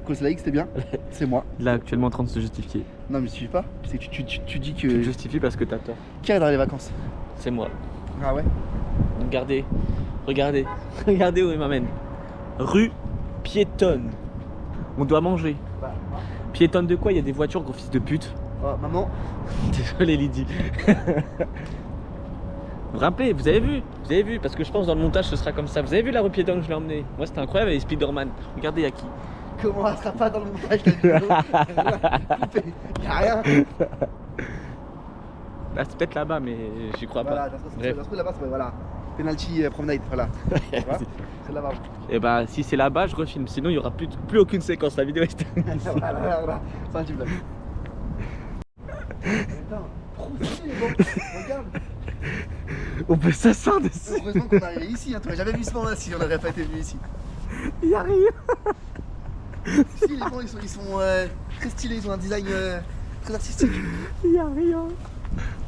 Coslaïc, c'était bien. C'est moi. Il est actuellement en train de se justifier. Non, mais je suis pas. C'est que tu dis que. Tu te justifies parce que t'as tort. Qui est dans les vacances? C'est moi. Ah ouais? Regardez, regardez, regardez où il m'amène. Rue piétonne. On doit manger. Piétonne de quoi? Il y a des voitures, gros fils de pute. Oh, maman. Désolé Lydie. Vous vous rappelez, vous avez vu, parce que je pense dans le montage ce sera comme ça. Vous avez vu la rue piétonne que je l'ai emmenée? Moi c'était incroyable avec Spider-Man. Regardez, y'a qui? Comment elle sera pas dans le montage de la vidéo? Coupé. Y'a rien. Bah, c'est peut-être là-bas, mais j'y crois Voilà, pas. ça se trouve là-bas, c'est voilà. Penalty promenade, voilà. Tu vois, c'est là-bas. Et bah, si c'est là-bas, je refilme. Sinon, il y aura plus aucune séquence. La vidéo est terminée. Voilà. C'est un petit blague. Putain, trop stylé, bon. Regarde. On peut s'asseoir dessus. Heureusement qu'on est arrivé ici, hein. Tu n'aurais jamais vu ce moment là si on n'aurait pas été venu ici. Il y a rien. Si, les gens ils sont très stylés, ils ont un design très artistique. Il y a rien.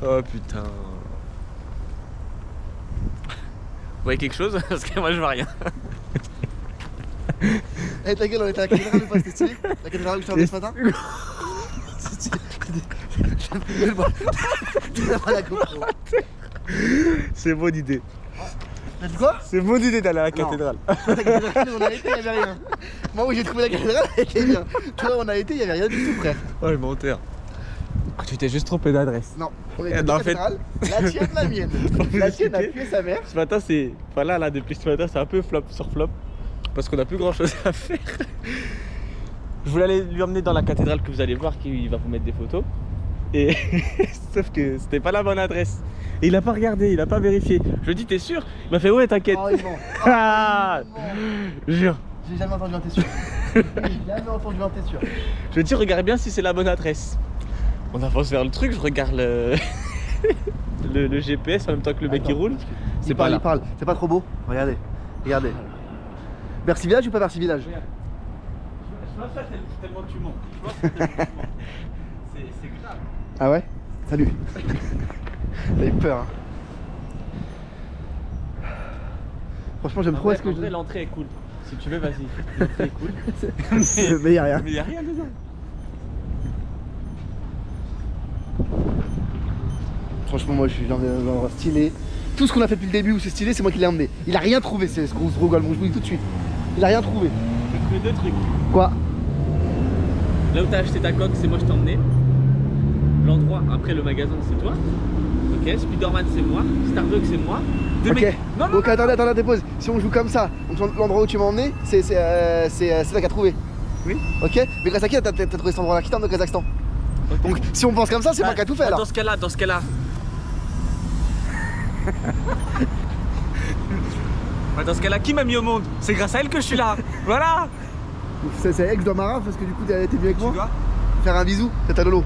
Oh putain. Vous voyez quelque chose? Parce que moi je vois rien. Eh ta gueule, on était à la cathédrale ou pas? C'était stylé? La cathédrale où je t'ai emmené ce matin? C'est stylé. C'est bonne idée. T'as dit quoi? C'est bonne idée d'aller à la cathédrale. La cathédrale, on a été, il n'y avait rien. Moi où j'ai trouvé la cathédrale, elle était bien. Toi, on a été, il n'y avait rien du tout, frère. Oh le menteur. Tu t'es juste trompé d'adresse. Non, on était à Non, la en fait- cathédrale, la tienne, la mienne. La tienne a tué sa mère. Ce matin c'est. Voilà là depuis ce matin c'est un peu flop sur flop. Parce qu'on a plus grand chose à faire. Je voulais aller lui emmener dans la cathédrale que vous allez voir qui va vous mettre des photos. Et sauf que c'était pas la bonne adresse. Et il a pas regardé, il a pas vérifié. Je lui ai dit t'es sûr? Il m'a fait ouais t'inquiète. Oh, il ment. Ah, jure. J'ai jamais entendu un t'es sûr. J'ai jamais entendu un t'es sûr. Je lui ai dit regarde bien si c'est la bonne adresse. On avance vers le truc, je regarde le GPS en même temps que le mec qui roule. C'est pas là. Il parle, c'est pas trop beau. Regardez, regardez. Bercy Village ou pas Bercy Village? Je pense pas tellement tu mens. Je pense que tellement tu mens. C'est grave. Ah ouais? Salut. T'as eu peur, hein. Franchement, j'aime trop. Est-ce que l'entrée est cool. Si tu veux, vas-y. L'entrée est cool. Mais y'a rien. Mais y'a rien dedans. Franchement, moi je suis dans un endroit stylé. Tout ce qu'on a fait depuis le début où c'est stylé, c'est moi qui l'ai emmené. Il a rien trouvé, c'est ce qu'on se rigole, je vous dis tout de suite. Il a rien trouvé. J'ai trouvé deux trucs. Quoi? Là où t'as acheté ta coque, c'est moi je t'ai emmené. L'endroit après le magasin, c'est toi. Ok, Spider-Man c'est moi. Starbucks c'est moi. Deux Ok. mecs- Non, non, Donc attendez, dépose. Si on joue comme ça, donc l'endroit où tu m'as emmené, c'est toi qui as trouvé. Oui. Ok. Mais grâce à qui t'as trouvé cet endroit-là? Qui t'a emmené au Kazakhstan? Ok. Donc si on pense comme ça, c'est moi qui a tout fait alors. Dans ce cas-là. Ouais, dans ce cas-là, qui m'a mis au monde? C'est grâce à elle que je suis là. Voilà. C'est elle que je dois m'arracher parce que du coup t'es venu avec moi. Tu vois? Faire un bisou, c'est ta Lolo.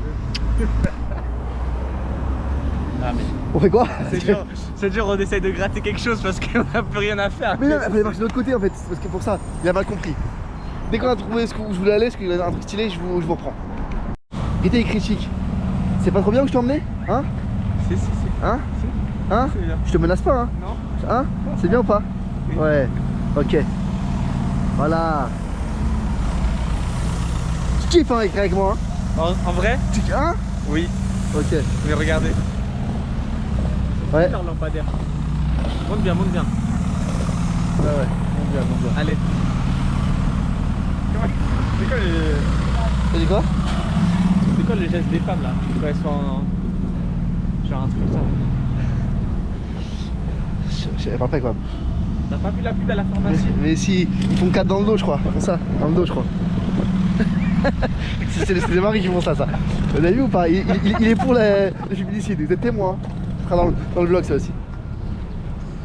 Ah mais On fait quoi? c'est dur, on essaye de gratter quelque chose parce qu'on n'a plus rien à faire. Mais non, il fallait marcher de l'autre côté en fait, c'est parce que pour ça, il a mal compris. Dès qu'on a trouvé où je voulais aller, parce qu'il y a un truc stylé, je vous reprends. Vite et critique. C'est pas trop bien où je t'ai emmené? Hein? Si. Hein? Hein? C'est bien. Je te menace pas, hein? Non. Hein? C'est bien ou pas? Oui. Ouais. Ok. Voilà. Tu kiffes hein, avec moi, hein? En vrai? Hein? Oui. Ok. Mais regardez. Ouais. Leur lampadaire. Monte bien. Ouais. Bon bien. Allez. C'est quoi les... T'as dit quoi? C'est quoi les gestes des femmes là? Quand elles sont en... Genre un truc comme ça. Je savais pas fait quoi. T'as pas vu la pub à la pharmacie? Mais si, ils font 4 dans le dos, je crois. Ils font ça, dans le dos, je crois. C'est les maris qui font ça. Vous avez vu ou pas? Il est pour les féminicides, vous êtes témoin. Ce sera dans le vlog, ça aussi.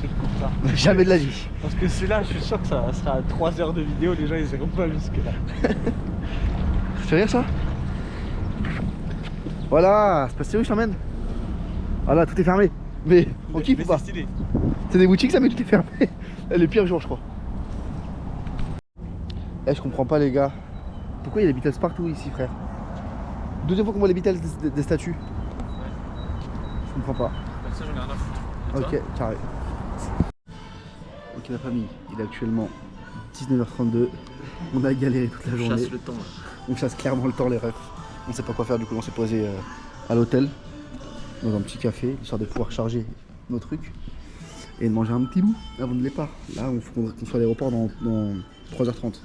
Tu le coupes ça. Jamais de la vie. Parce que celui-là, je suis sûr que ça sera 3 heures de vidéo, les gens ils iront pas jusque là. Ça fait rire ça? Voilà, c'est passé où je t'emmène? Voilà, tout est fermé. Mais on kiffe ou pas? C'est des boutiques ça, mais tout est fermé. Les pires jours, je crois. Eh, je comprends pas, les gars. Pourquoi il y a des Beatles partout ici, frère? Deuxième fois qu'on voit les Beatles des statues. Je comprends pas. Comme ça, j'en ai rien à foutre. Ok, carré. Ok, la famille, il est actuellement 19h32. On a galéré toute la journée. On chasse le temps. Là. On chasse clairement le temps, les refs. On sait pas quoi faire, du coup, on s'est posé à l'hôtel, dans un petit café, histoire de pouvoir charger nos trucs et de manger un petit bout avant de départ. Là, il faut qu'on soit à l'aéroport dans 3h30.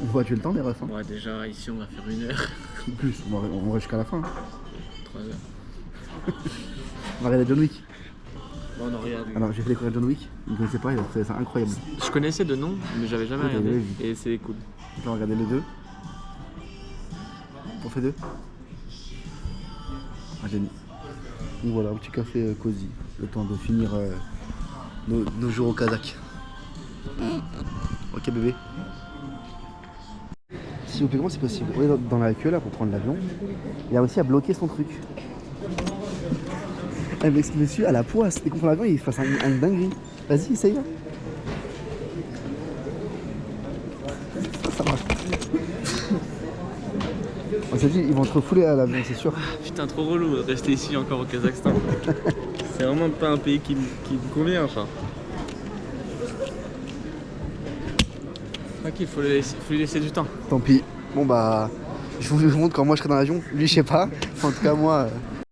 On va tuer le temps, les refs. Hein. Ouais, déjà, ici, on va faire 1 heure. Plus, on va jusqu'à la fin. Hein. 3 heures. On va regarder John Wick. Bon, on a regardé. Alors, j'ai fait découvrir John Wick, vous ne connaissez pas, il a trouvé ça incroyable. Je connaissais de nom, mais j'avais jamais Ouais, regardé. t'avais vu. Et c'est cool. On va regarder les deux. On fait deux. Ah, génie. Donc voilà, un petit café cosy. Le temps de finir nos jours au Kazakh. Ok bébé. S'il vous plaît, comment c'est possible? On est dans la queue là pour prendre l'avion. Il a réussi à bloquer son truc. Eh, mais ce monsieur à la poisse, dès qu'on prend l'avion, il fasse une dinguerie. Vas-y, essaye là. Ça marche. On s'est dit, ils vont te refouler à l'avion, c'est sûr. Putain, trop relou de rester ici encore au Kazakhstan. C'est vraiment pas un pays qui me convient, enfin. Ok, il faut lui laisser du temps. Tant pis. Bon bah, je vous montre quand moi je serai dans l'avion. Lui, je sais pas. En tout cas, moi,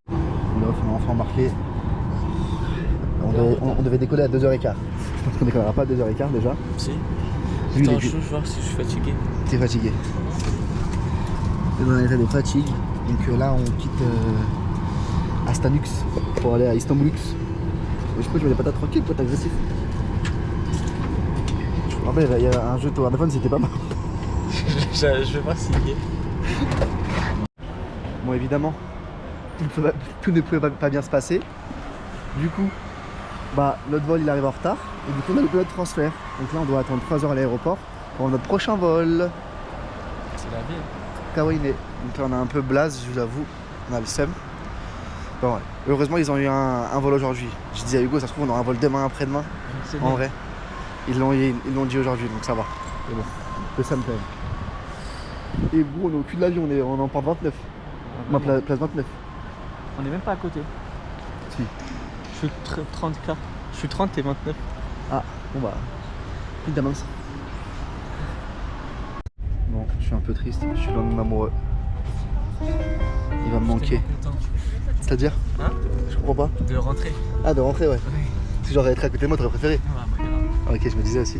on a enfin embarqué. On devait décoller à 2h15. Je pense qu'on décollera pas à 2h15 déjà. Si. Lui, Attends, je vais voir si je suis fatigué. T'es fatigué. On est dans un état de fatigue. Donc là, on quitte Astanux pour aller à Istanbulux. Je crois que je mets les patates tranquilles, toi t'es agressif. Je me rappelle, il y a un jeu de tower defense, c'était pas mal. Je vais pas signer. Bon, évidemment, tout ne pouvait pas bien se passer. Du coup, bah, notre vol il arrive en retard. Et du coup, on a le pilote de transfert. Donc là, on doit attendre 3 heures à l'aéroport pour notre prochain vol. C'est la vie. Kawainé. Donc là, on a un peu blaze, je vous avoue. On a le seum. Bon, ouais. Heureusement, ils ont eu un vol aujourd'hui. Je dis à Hugo, ça se trouve, on aura un vol demain, après-demain. En vrai. Ils l'ont dit aujourd'hui, donc ça va. Mais bon, le seum quand même. Et bon, on est au cul de l'avion, on est en porte 29. Ma place 29. On est même pas à côté. Si. Je suis 30K. Je suis 30 et 29. Ah, bon bah. Plus d'avance. Bon, je suis un peu triste, je suis loin de mon amoureux. Il va me manquer. C'est-à-dire? Hein? Je comprends pas. De rentrer. Ah, de rentrer, ouais. Oui. Si j'aurais été à côté de moi, t'aurais préféré? Ah, bah, grave. Ok, je me disais aussi.